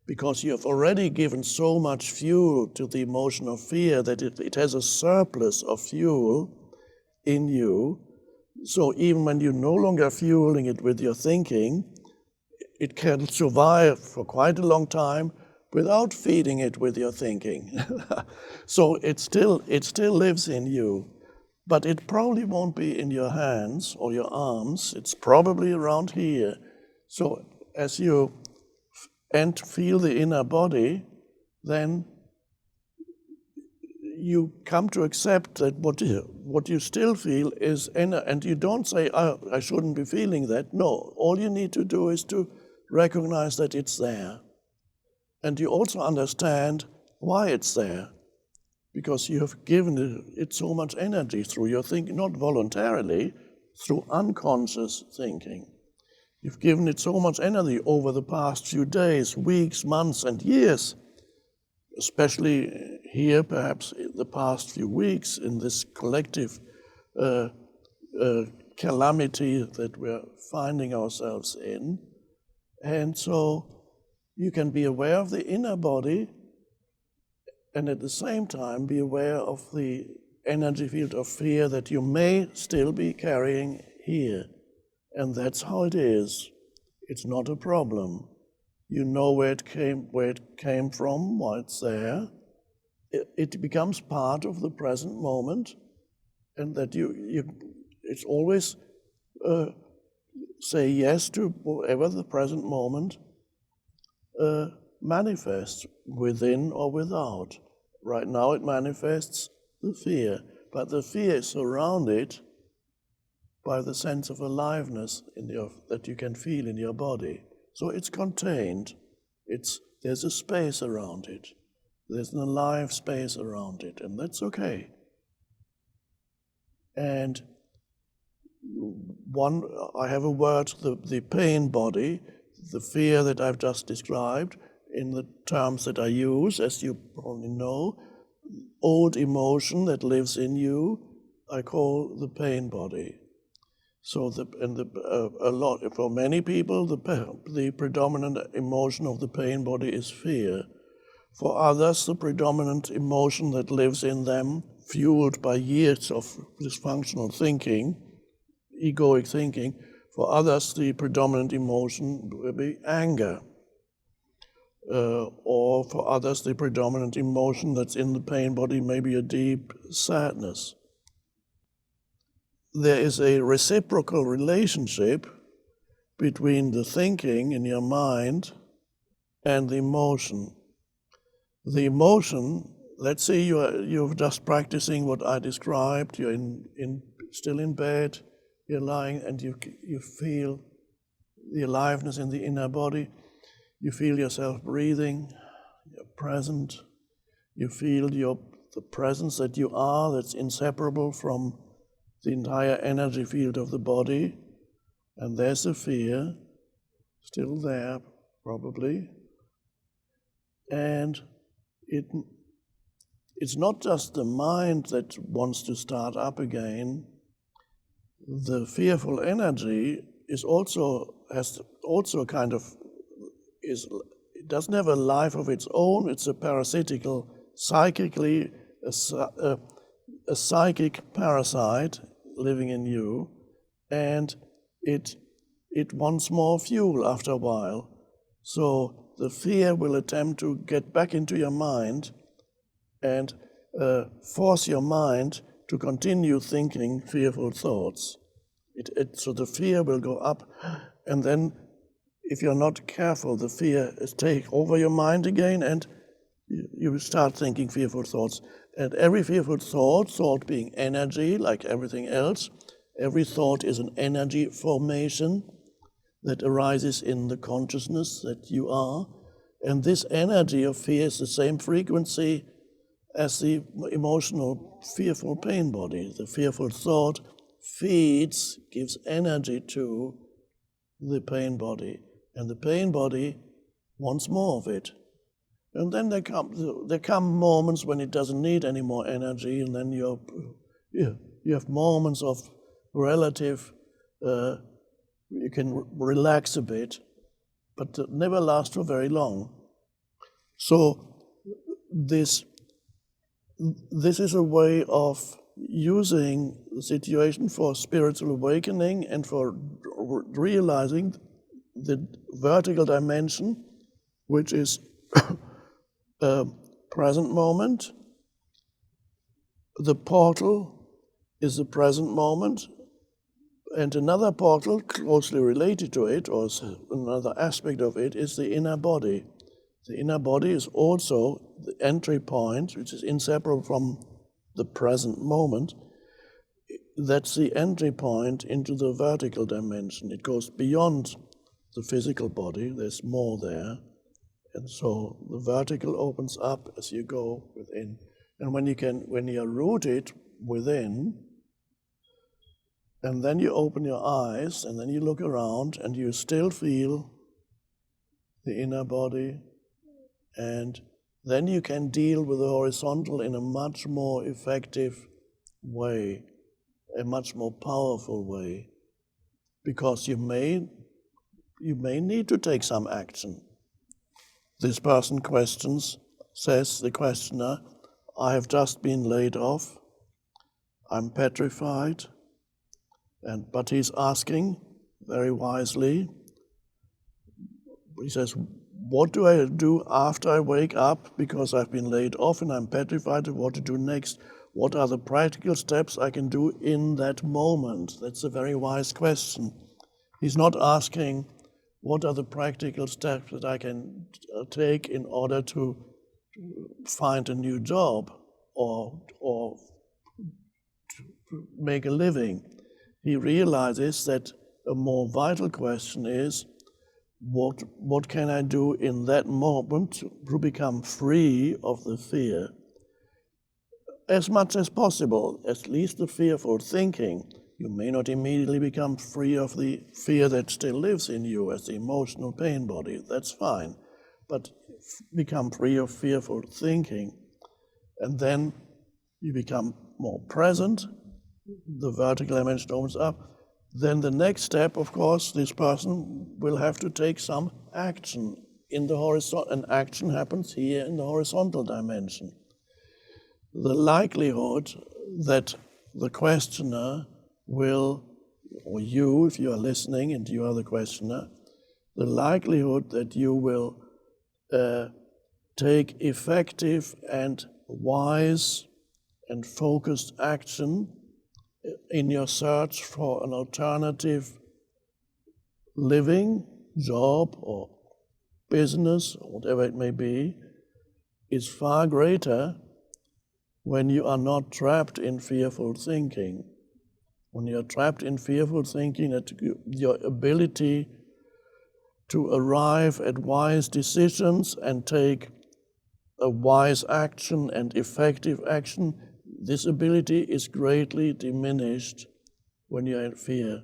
because you have already given so much fuel to the emotion of fear that it has a surplus of fuel in you. So even when you're no longer fueling it with your thinking, it can survive for quite a long time without feeding it with your thinking. So it still lives in you, but it probably won't be in your hands or your arms. It's probably around here. So as you feel the inner body, then you come to accept that what you still feel is inner, and you don't say, oh, I shouldn't be feeling that. No, all you need to do is to recognize that it's there. And you also understand why it's there, because you have given it so much energy through your thinking, not voluntarily, through unconscious thinking. You've given it so much energy over the past few days, weeks, months, and years, especially here, perhaps the past few weeks, in this collective calamity that we're finding ourselves in. And so you can be aware of the inner body and at the same time be aware of the energy field of fear that you may still be carrying here. And that's how it is. It's not a problem. You know where it came from, why it's there. It becomes part of the present moment, and that it's always say yes to whatever the present moment manifests, within or without. Right now it manifests the fear, but the fear is surrounded by the sense of aliveness that you can feel in your body. So it's contained. There's a space around it. There's an alive space around it, and that's okay. And I have a word, the pain body, the fear that I've just described, in the terms that I use, as you probably know, old emotion that lives in you, I call the pain body. So for many people, the predominant emotion of the pain body is fear. For others, the predominant emotion that lives in them, fueled by years of dysfunctional thinking, egoic thinking, for others, the predominant emotion will be anger. Or for others, the predominant emotion that's in the pain body may be a deep sadness. There is a reciprocal relationship between the thinking in your mind and the emotion. The emotion, let's say you're just practicing what I described, you're still in bed, you're lying, and you feel the aliveness in the inner body. You feel yourself breathing, you're present, you feel the presence that you are, that's inseparable from the entire energy field of the body, and there's a fear, still there, probably. And it's not just the mind that wants to start up again. The fearful energy it doesn't have a life of its own. It's a parasitical, psychically, a psychic parasite living in you, and it wants more fuel after a while. So the fear will attempt to get back into your mind and force your mind to continue thinking fearful thoughts. So the fear will go up, and then if you're not careful, the fear take over your mind again, and you will start thinking fearful thoughts. And every fearful thought being energy, like everything else, every thought is an energy formation that arises in the consciousness that you are. And this energy of fear is the same frequency as the emotional, fearful pain body. The fearful thought feeds, gives energy to the pain body. And the pain body wants more of it. And then there come moments when it doesn't need any more energy, and then you have moments of relative, you can relax a bit, but never last for very long. So this is a way of using the situation for spiritual awakening and for realizing the vertical dimension, which is present moment. The portal is the present moment, and another portal closely related to it, or another aspect of it, is the inner body. The inner body is also the entry point, which is inseparable from the present moment. That's the entry point into the vertical dimension. It goes beyond the physical body, there's more there. And so the vertical opens up as you go within. And when you're rooted within, and then you open your eyes, and then you look around, and you still feel the inner body, and then you can deal with the horizontal in a much more effective way, a much more powerful way, because you may need to take some action. This person says, the questioner, I have just been laid off, I'm petrified, but he's asking very wisely, he says, what do I do after I wake up because I've been laid off and I'm petrified of what to do next? What are the practical steps I can do in that moment? That's a very wise question. He's not asking, what are the practical steps that I can take in order to find a new job or to make a living? He realizes that a more vital question is, what can I do in that moment to become free of the fear? As much as possible, at least the fearful thinking. You may not immediately become free of the fear that still lives in you as the emotional pain body, that's fine. But become free of fearful thinking. And then you become more present, the vertical dimension opens up. Then the next step, of course, this person will have to take some action in the horizontal, and action happens here in the horizontal dimension. The likelihood that the questioner will, or you, if you are listening and you are the questioner, the likelihood that you will take effective and wise and focused action in your search for an alternative living, job or business, or whatever it may be, is far greater when you are not trapped in fearful thinking. When you're trapped in fearful thinking, that your ability to arrive at wise decisions and take a wise action and effective action, this ability is greatly diminished when you're in fear.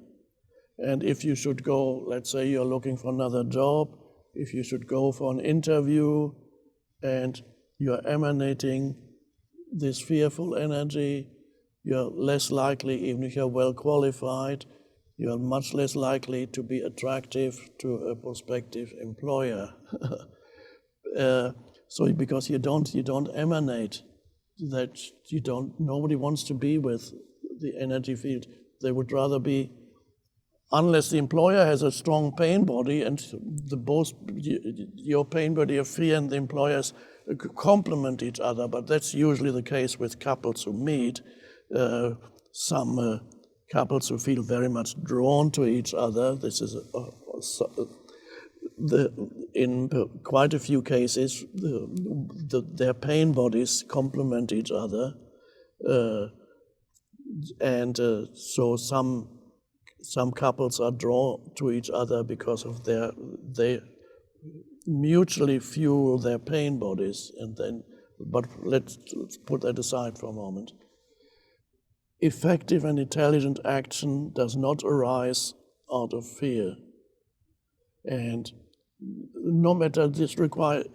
And if you should go, let's say you're looking for another job, if you should go for an interview and you're emanating this fearful energy, you're less likely, even if you're well qualified, you're much less likely to be attractive to a prospective employer. So because you don't emanate that, nobody wants to be with the energy field. They would rather be, unless the employer has a strong pain body and your pain body of fear and the employer's complement each other, but that's usually the case with couples who meet. Some couples who feel very much drawn to each other. This is in quite a few cases, their pain bodies complement each other, and so some couples are drawn to each other because of they mutually fuel their pain bodies, and then. But let's put that aside for a moment. Effective and intelligent action does not arise out of fear, and no matter this requires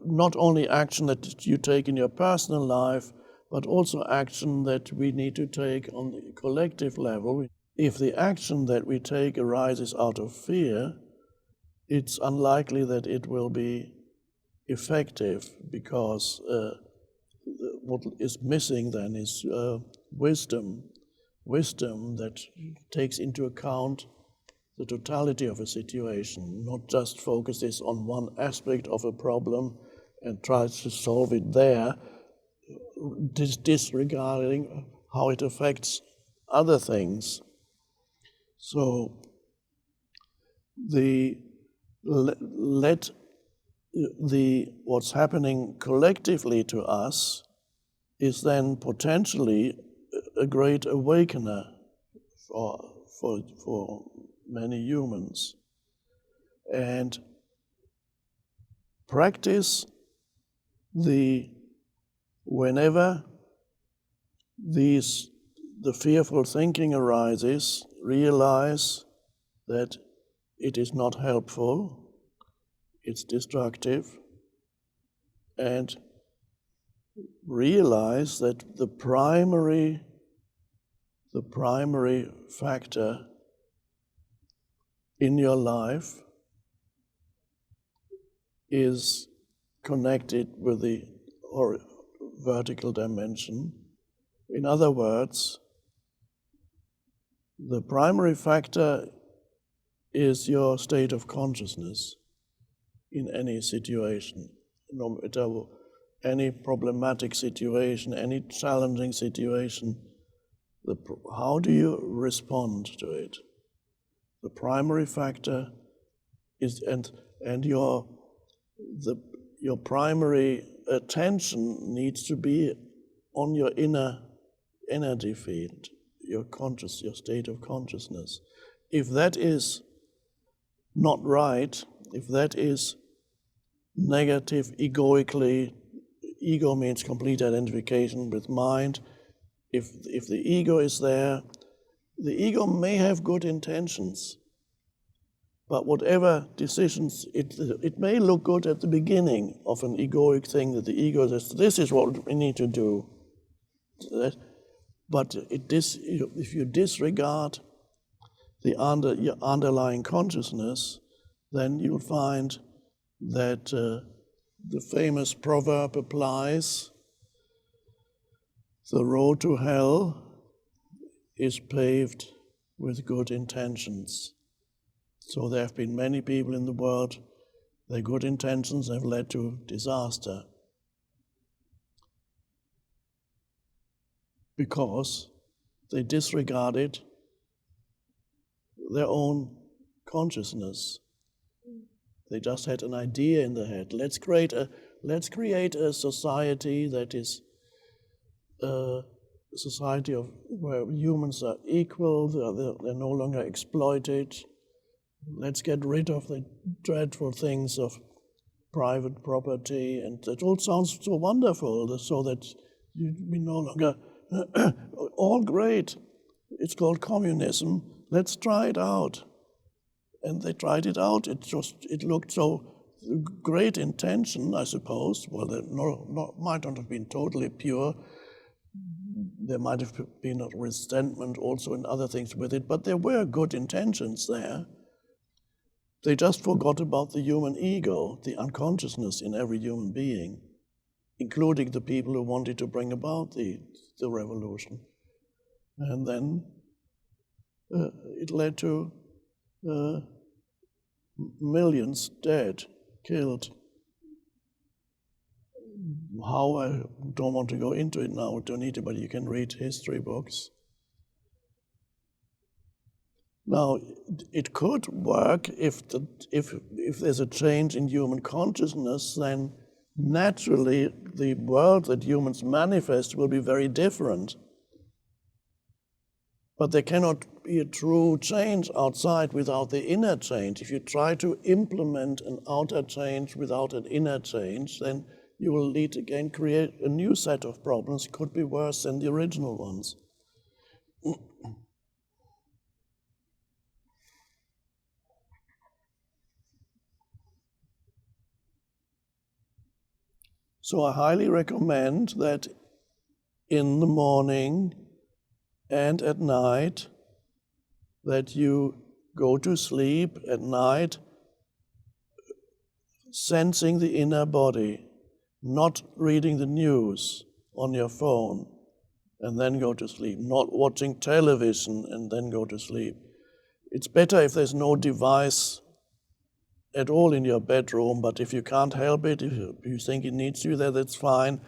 not only action that you take in your personal life, but also action that we need to take on the collective level. If the action that we take arises out of fear, it's unlikely that it will be effective, because what is missing then is wisdom that takes into account the totality of a situation, not just focuses on one aspect of a problem and tries to solve it there, disregarding how it affects other things. So what's happening collectively to us is then potentially a great awakener for many humans. And practice whenever the fearful thinking arises, realize that it is not helpful, it's destructive, and realize that the primary factor in your life is connected with the vertical dimension. In other words, the primary factor is your state of consciousness in any situation, no matter any problematic situation, any challenging situation. How do you respond to it? The primary factor is, and your primary attention needs to be on your inner energy field, your state of consciousness. If that is not right, if that is negative, egoically, ego means complete identification with mind. If the ego is there, the ego may have good intentions, but whatever decisions, it may look good at the beginning of an egoic thing that the ego says, this is what we need to do. But if you disregard your underlying consciousness, then you'll find that the famous proverb applies: the road to hell is paved with good intentions. So there have been many people in the world, their good intentions have led to disaster, because they disregarded their own consciousness. They just had an idea in their head. Let's create a society that is a society where humans are equal, they're no longer exploited. Let's get rid of the dreadful things of private property, and it all sounds so wonderful, so that we no longer all great. It's called communism. Let's try it out. And they tried it out. It looked so great intention, I suppose. Well, might not have been totally pure. There might have been a resentment also in other things with it, but there were good intentions there. They just forgot about the human ego, the unconsciousness in every human being, including the people who wanted to bring about the revolution. And then it led to millions dead, killed. How, I don't want to go into it now, don't need it, but you can read history books. Now, it could work if there's a change in human consciousness, then naturally the world that humans manifest will be very different. But there cannot be a true change outside without the inner change. If you try to implement an outer change without an inner change, then you will create a new set of problems, could be worse than the original ones. So I highly recommend that in the morning and at night, that you go to sleep at night sensing the inner body, not reading the news on your phone and then go to sleep, not watching television and then go to sleep. It's better if there's no device at all in your bedroom, but if you can't help it, if you think it needs you there, that's fine.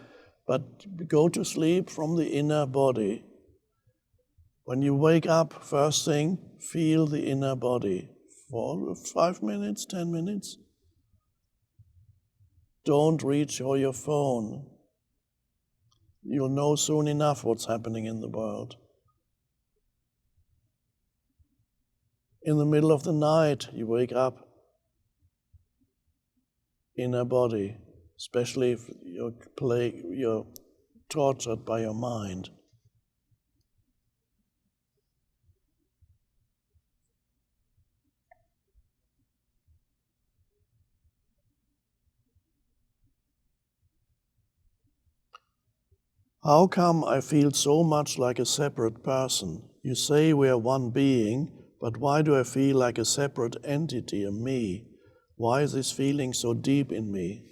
But go to sleep from the inner body. When you wake up, first thing, feel the inner body for 5 minutes, 10 minutes. Don't reach for your phone. You'll know soon enough what's happening in the world. In the middle of the night, you wake up, inner body, especially if you're tortured by your mind. How come I feel so much like a separate person? You say we are one being, but why do I feel like a separate entity, a me? Why is this feeling so deep in me?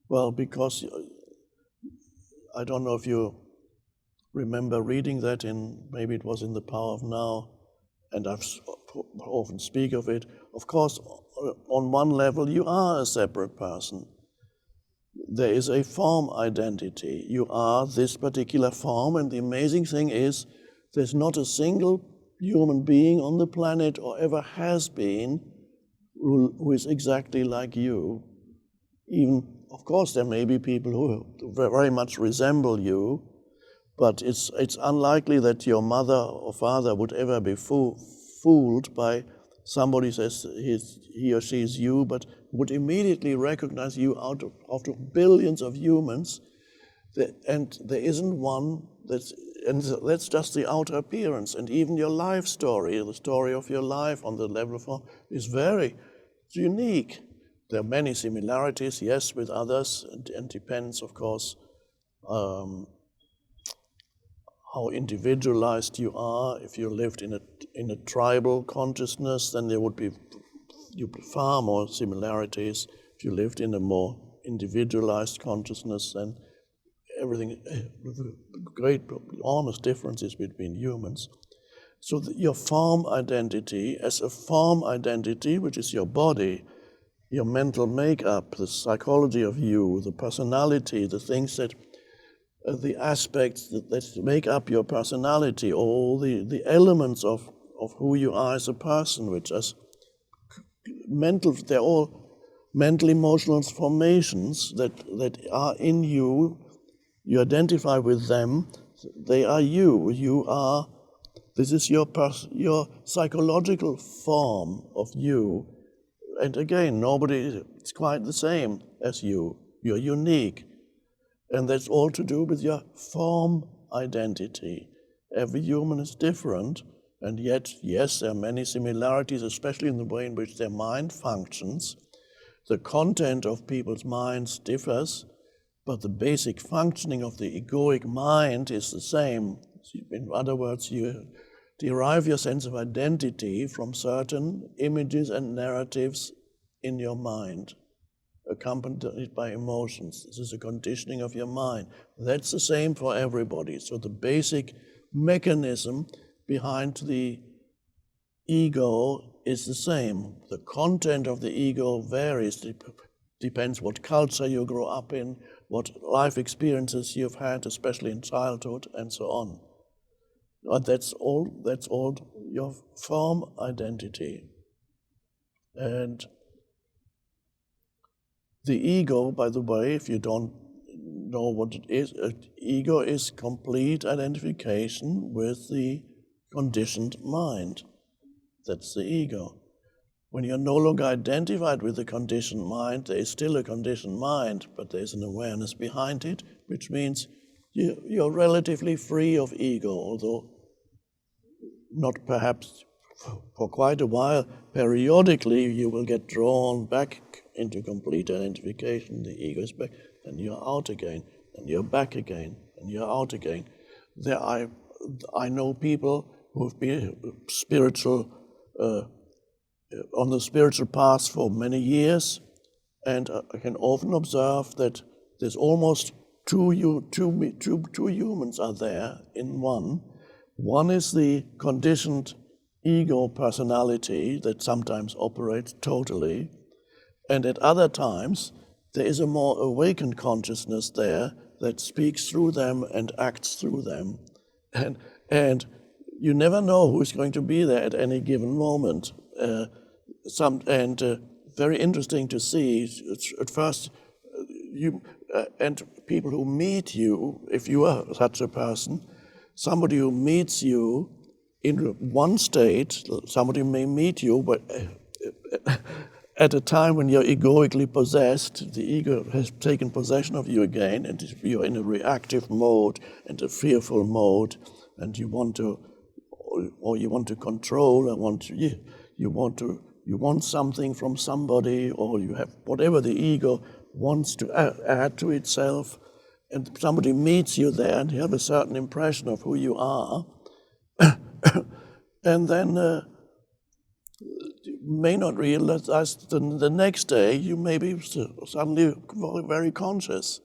Well, because I don't know if you remember reading that maybe it was in The Power of Now, and I've often speak of it. Of course, on one level, you are a separate person. There is a form identity. You are this particular form, and the amazing thing is there's not a single human being on the planet or ever has been who is exactly like you. Even, of course, there may be people who very much resemble you, but it's unlikely that your mother or father would ever be fooled by somebody says he or she is you, but would immediately recognize you out of billions of humans, and there isn't one that's just the outer appearance. And even your life story, the story of your life on the level of form, is very unique. There are many similarities, yes, with others, and depends, of course, how individualized you are. If you lived in a tribal consciousness, then there would be far more similarities. If you lived in a more individualized consciousness, then everything, great, enormous differences between humans. So your form identity, as a form identity, which is your body, your mental makeup, the psychology of you, the personality, the things that the aspects that make up your personality, all the elements of who you are as a person, which as they're all mental emotional formations that are in you. You identify with them, they are you are, this is your psychological form of you. And again, nobody is quite the same as you. You're unique. And that's all to do with your form identity. Every human is different, and yet, yes, there are many similarities, especially in the way in which their mind functions. The content of people's minds differs, but the basic functioning of the egoic mind is the same. In other words, you derive your sense of identity from certain images and narratives in your mind, accompanied by emotions. This is a conditioning of your mind. That's the same for everybody. So the basic mechanism behind the ego is the same. The content of the ego varies, depends what culture you grow up in, what life experiences you've had, especially in childhood, and so on. But that's all your form identity. And the ego, by the way, if you don't know what it is, ego is complete identification with the conditioned mind. That's the ego. When you're no longer identified with the conditioned mind, there is still a conditioned mind, but there's an awareness behind it, which means you're relatively free of ego, although not perhaps for quite a while. Periodically, you will get drawn back into complete identification. The ego is back, then you're out again, and you're back again, and you're out again. I know people who've been spiritual, on the spiritual path for many years, and I can often observe that there's almost two humans are there in one. One is the conditioned ego personality that sometimes operates totally, and at other times there is a more awakened consciousness there that speaks through them and acts through them. And you never know who's going to be there at any given moment. Very interesting to see. At first, and people who meet you, if you are such a person, somebody who meets you in one state, somebody may meet you, but at a time when you're egoically possessed, the ego has taken possession of you again, and you're in a reactive mode and a fearful mode, and you want to control, you want something from somebody, or you have whatever the ego wants to add to itself, and somebody meets you there, and you have a certain impression of who you are, and then you may not realize the next day you may be suddenly very conscious,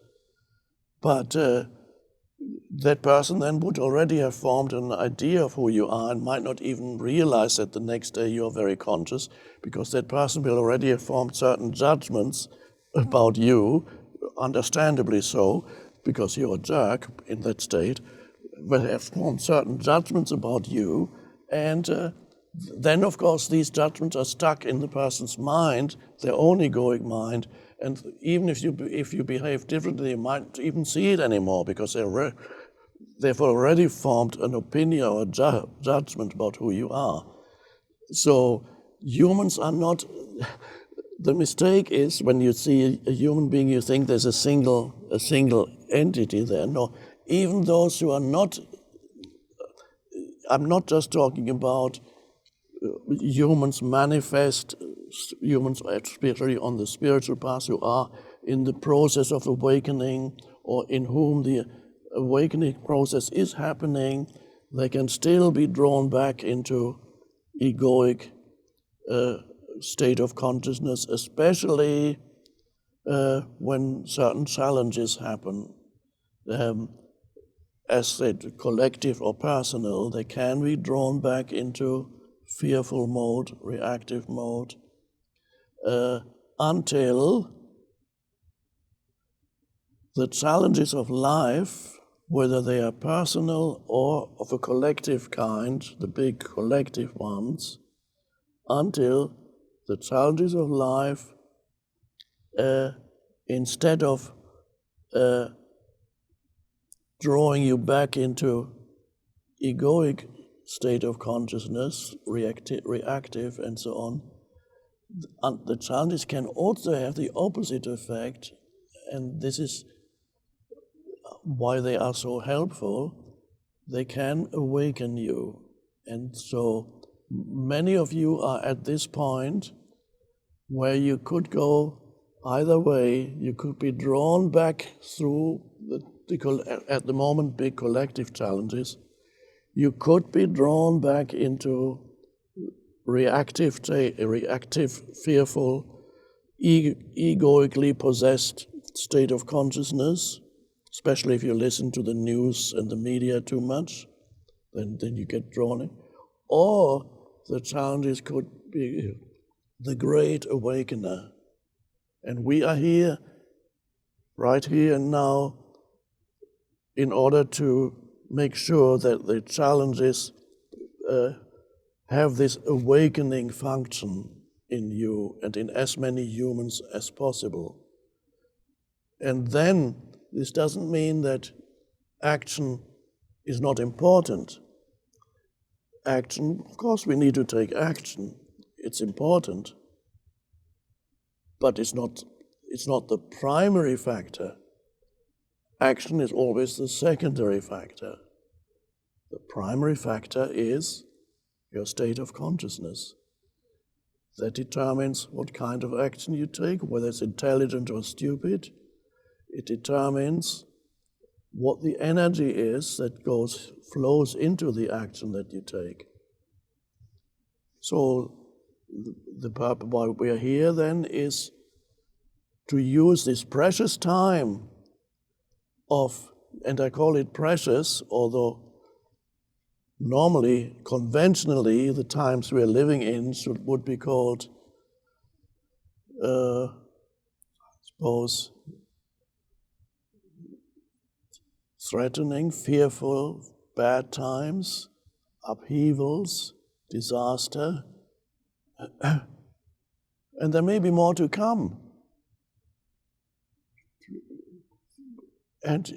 but that person then would already have formed an idea of who you are and might not even realize that the next day you're very conscious, because that person will already have formed certain judgments about you, understandably so, because you're a jerk in that state, will have formed certain judgments about you, and then of course these judgments are stuck in the person's mind, their own egoic mind, and even if you behave differently, you might even see it anymore, because they've already formed an opinion or a judgment about who you are. So humans are not. The mistake is when you see a human being, you think there's a single entity there. No, even those who are not. I'm not just talking about humans manifest, humans especially on the spiritual path who are in the process of awakening, or in whom the awakening process is happening. They can still be drawn back into egoic state of consciousness, especially when certain challenges happen. As said, collective or personal, they can be drawn back into fearful mode, reactive mode, until the challenges of life, whether they are personal or of a collective kind, the big collective ones, until the challenges of life, instead of drawing you back into egoic state of consciousness, reactive and so on, the challenges can also have the opposite effect, and this is why they are so helpful. They can awaken you. And so many of you are at this point where you could go either way. You could be drawn back through at the moment, big collective challenges. You could be drawn back into reactive, fearful, egoically possessed state of consciousness, especially if you listen to the news and the media too much. then you get drawn in. Or the challenges could be the great awakener. And we are here, right here and now, in order to make sure that the challenges have this awakening function in you and in as many humans as possible. And then this doesn't mean that action is not important. Action, of course we need to take action. It's important. But it's not the primary factor. Action is always the secondary factor. The primary factor is your state of consciousness. That determines what kind of action you take, whether it's intelligent or stupid. It determines what the energy is that flows into the action that you take. So the purpose why we are here then is to use this precious time and I call it precious, although normally, conventionally, the times we are living in would be called, I suppose, threatening, fearful, bad times, upheavals, disaster, and there may be more to come. And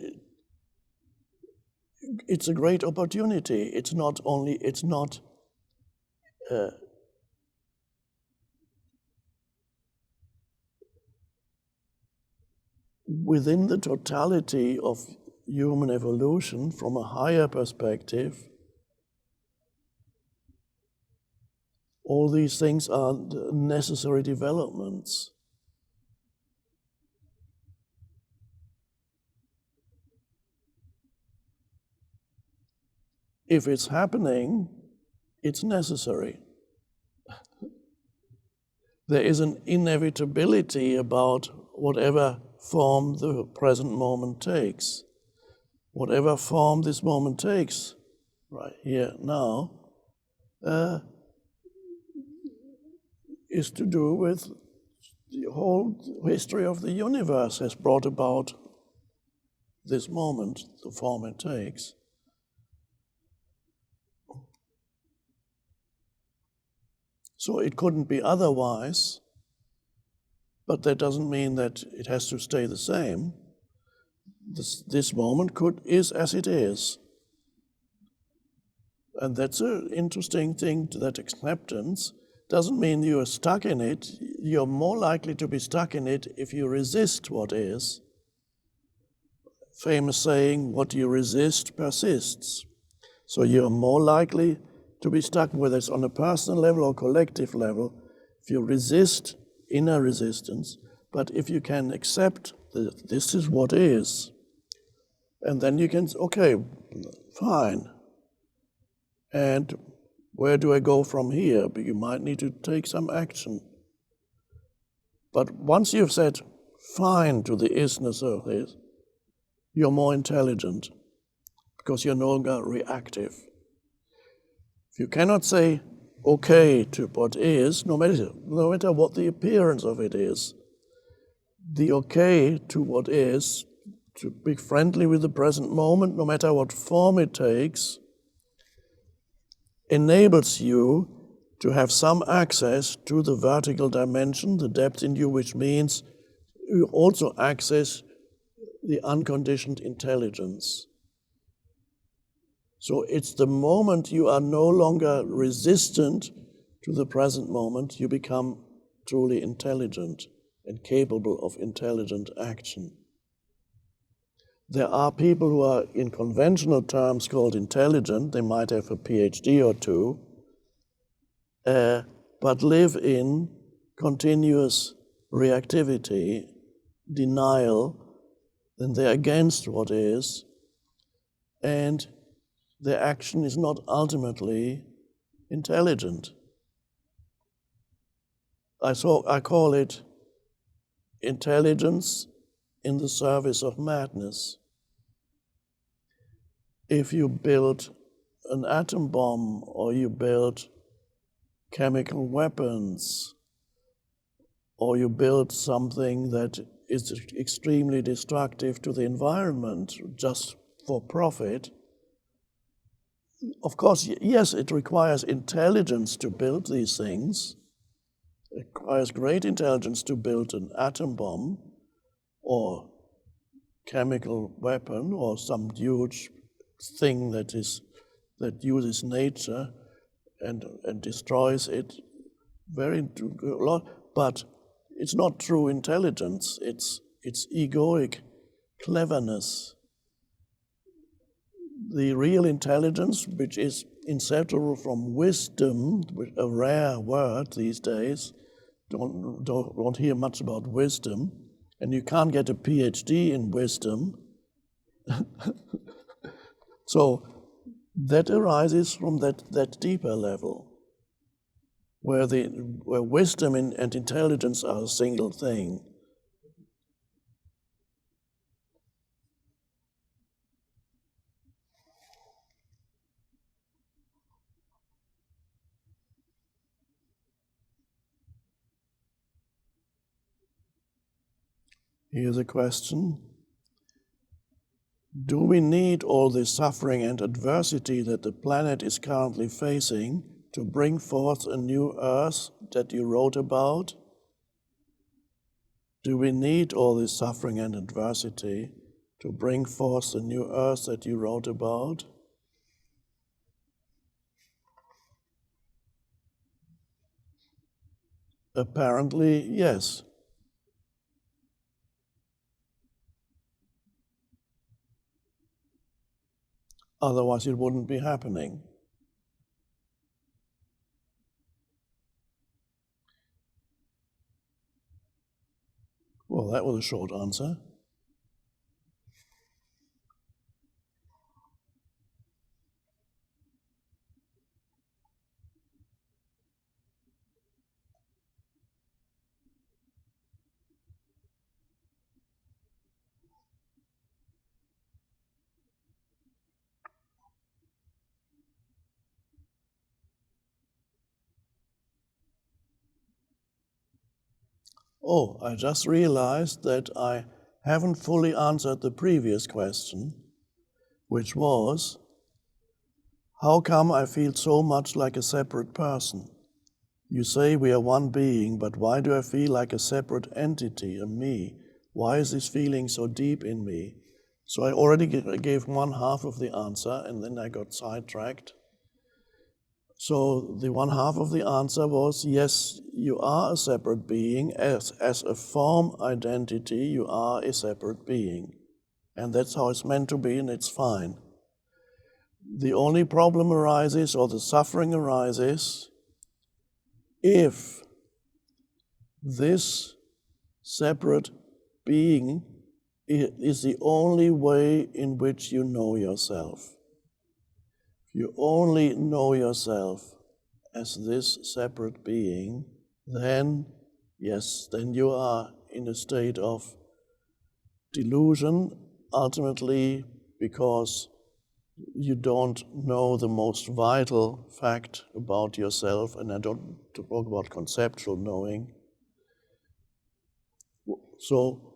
it's a great opportunity. It's not within the totality of human evolution from a higher perspective. All these things are necessary developments. If it's happening, it's necessary. There is an inevitability about whatever form the present moment takes. Whatever form this moment takes, right here, now, is to do with the whole history of the universe has brought about this moment, the form it takes. So it couldn't be otherwise, but that doesn't mean that it has to stay the same. This moment is as it is. And that's an interesting thing, that acceptance doesn't mean you are stuck in it. You're more likely to be stuck in it if you resist what is. Famous saying, what you resist persists. So you're more likely to be stuck, whether it's on a personal level or collective level, if you resist, inner resistance. But if you can accept that this is what is, and then you can, okay, fine. And where do I go from here? But you might need to take some action. But once you've said fine to the isness of this, you're more intelligent because you're no longer reactive. If you cannot say okay to what is, no matter what the appearance of it is, the okay to what is, to be friendly with the present moment, no matter what form it takes, enables you to have some access to the vertical dimension, the depth in you, which means you also access the unconditioned intelligence. So it's the moment you are no longer resistant to the present moment, you become truly intelligent and capable of intelligent action. There are people who are, in conventional terms, called intelligent. They might have a PhD or two, but live in continuous reactivity, denial, and they're against what is, and their action is not ultimately intelligent. I call it intelligence in the service of madness. If you build an atom bomb, or you build chemical weapons, or you build something that is extremely destructive to the environment just for profit, of course, yes, it requires intelligence to build these things. It requires great intelligence to build an atom bomb or chemical weapon or some huge thing that uses nature and destroys it very a lot. But it's not true intelligence. It's egoic cleverness. The real intelligence, which is inseparable from wisdom, a rare word these days, don't hear much about wisdom, and you can't get a PhD in wisdom. So that arises from that deeper level, where wisdom and intelligence are a single thing. Here's a question. Do we need all the suffering and adversity that the planet is currently facing to bring forth a new earth that you wrote about? Do we need all this suffering and adversity to bring forth the new earth that you wrote about? Apparently, yes. Otherwise, it wouldn't be happening. Well, that was a short answer. Oh, I just realized that I haven't fully answered the previous question, which was, how come I feel so much like a separate person? You say we are one being, but why do I feel like a separate entity, a me? Why is this feeling so deep in me? So I already gave one half of the answer, and then I got sidetracked. So the one half of the answer was, yes, you are a separate being. As a form identity, you are a separate being. And that's how it's meant to be, and it's fine. The only problem arises, or the suffering arises, if this separate being is the only way in which you know yourself. If you only know yourself as this separate being, then, yes, then you are in a state of delusion, ultimately because you don't know the most vital fact about yourself, and I don't talk about conceptual knowing. So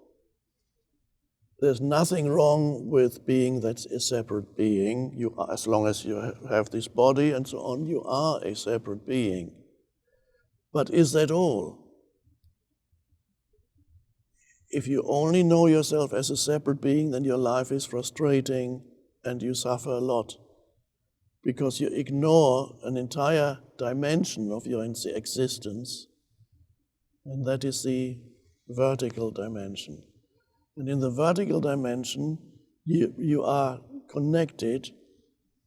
there's nothing wrong with being that's a separate being. You are, as long as you have this body and so on, you are a separate being. But is that all? If you only know yourself as a separate being, then your life is frustrating and you suffer a lot, because you ignore an entire dimension of your existence, and that is the vertical dimension. And in the vertical dimension, you are connected,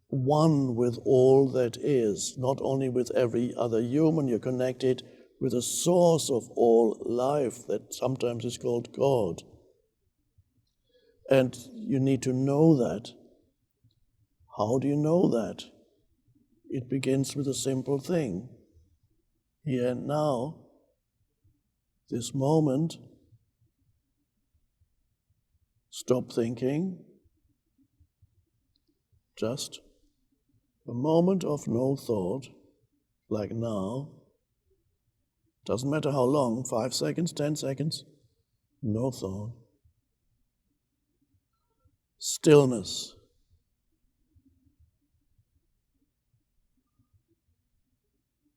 one with all that is, not only with every other human, you're connected with the source of all life that sometimes is called God. And you need to know that. How do you know that? It begins with a simple thing. Here and now, this moment, stop thinking, just A moment of no thought, like now, doesn't matter how long, 5 seconds, 10 seconds, no thought. Stillness.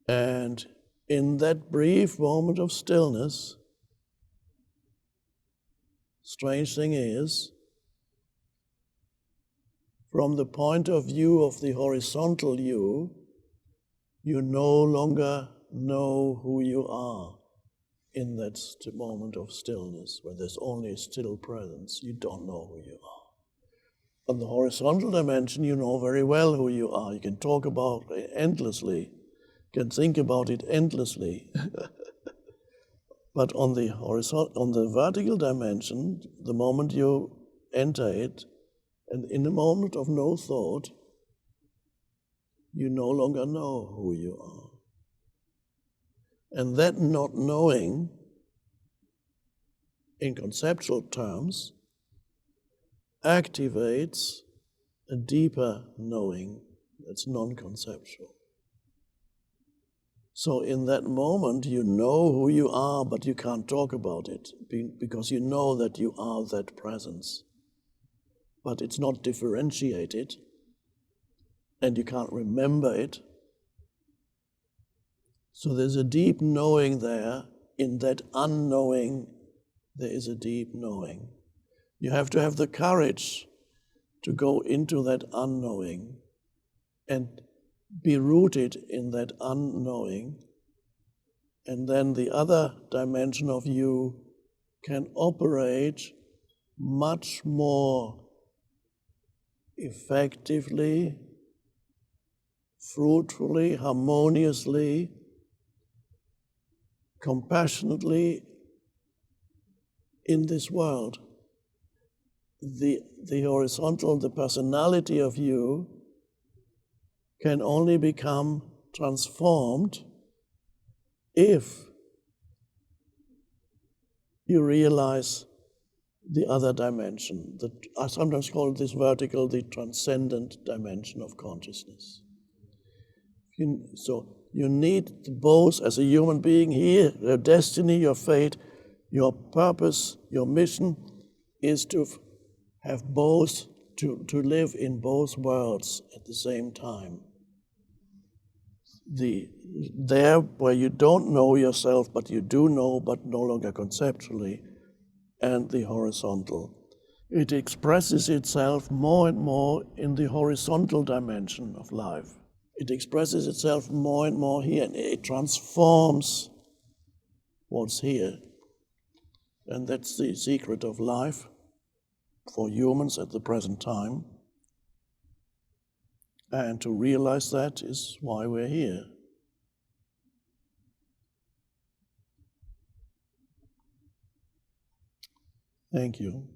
And in that brief moment of stillness, strange thing is, from the point of view of the horizontal you, you no longer know who you are in that moment of stillness, where there's only a still presence. You don't know who you are. On the horizontal dimension, you know very well who you are. You can talk about it endlessly, you can think about it endlessly. But on the vertical dimension, the moment you enter it, and in a moment of no thought, you no longer know who you are. And that not knowing, in conceptual terms, activates a deeper knowing that's non-conceptual. So in that moment, you know who you are, but you can't talk about it, because you know that you are that presence. But it's not differentiated, and you can't remember it. So there's a deep knowing there. In that unknowing, there is a deep knowing. You have to have the courage to go into that unknowing and be rooted in that unknowing, and then the other dimension of you can operate much more effectively, fruitfully, harmoniously, compassionately in this world. The horizontal, the personality of you can only become transformed if you realize the other dimension. I sometimes call this vertical the transcendent dimension of consciousness. So you need both as a human being here, your destiny, your fate, your purpose, your mission is to have both, to live in both worlds at the same time. There where you don't know yourself, but you do know, but no longer conceptually, and the horizontal. It expresses itself more and more in the horizontal dimension of life. It expresses itself more and more here, and it transforms what's here. And that's the secret of life for humans at the present time. And to realize that is why we're here. Thank you.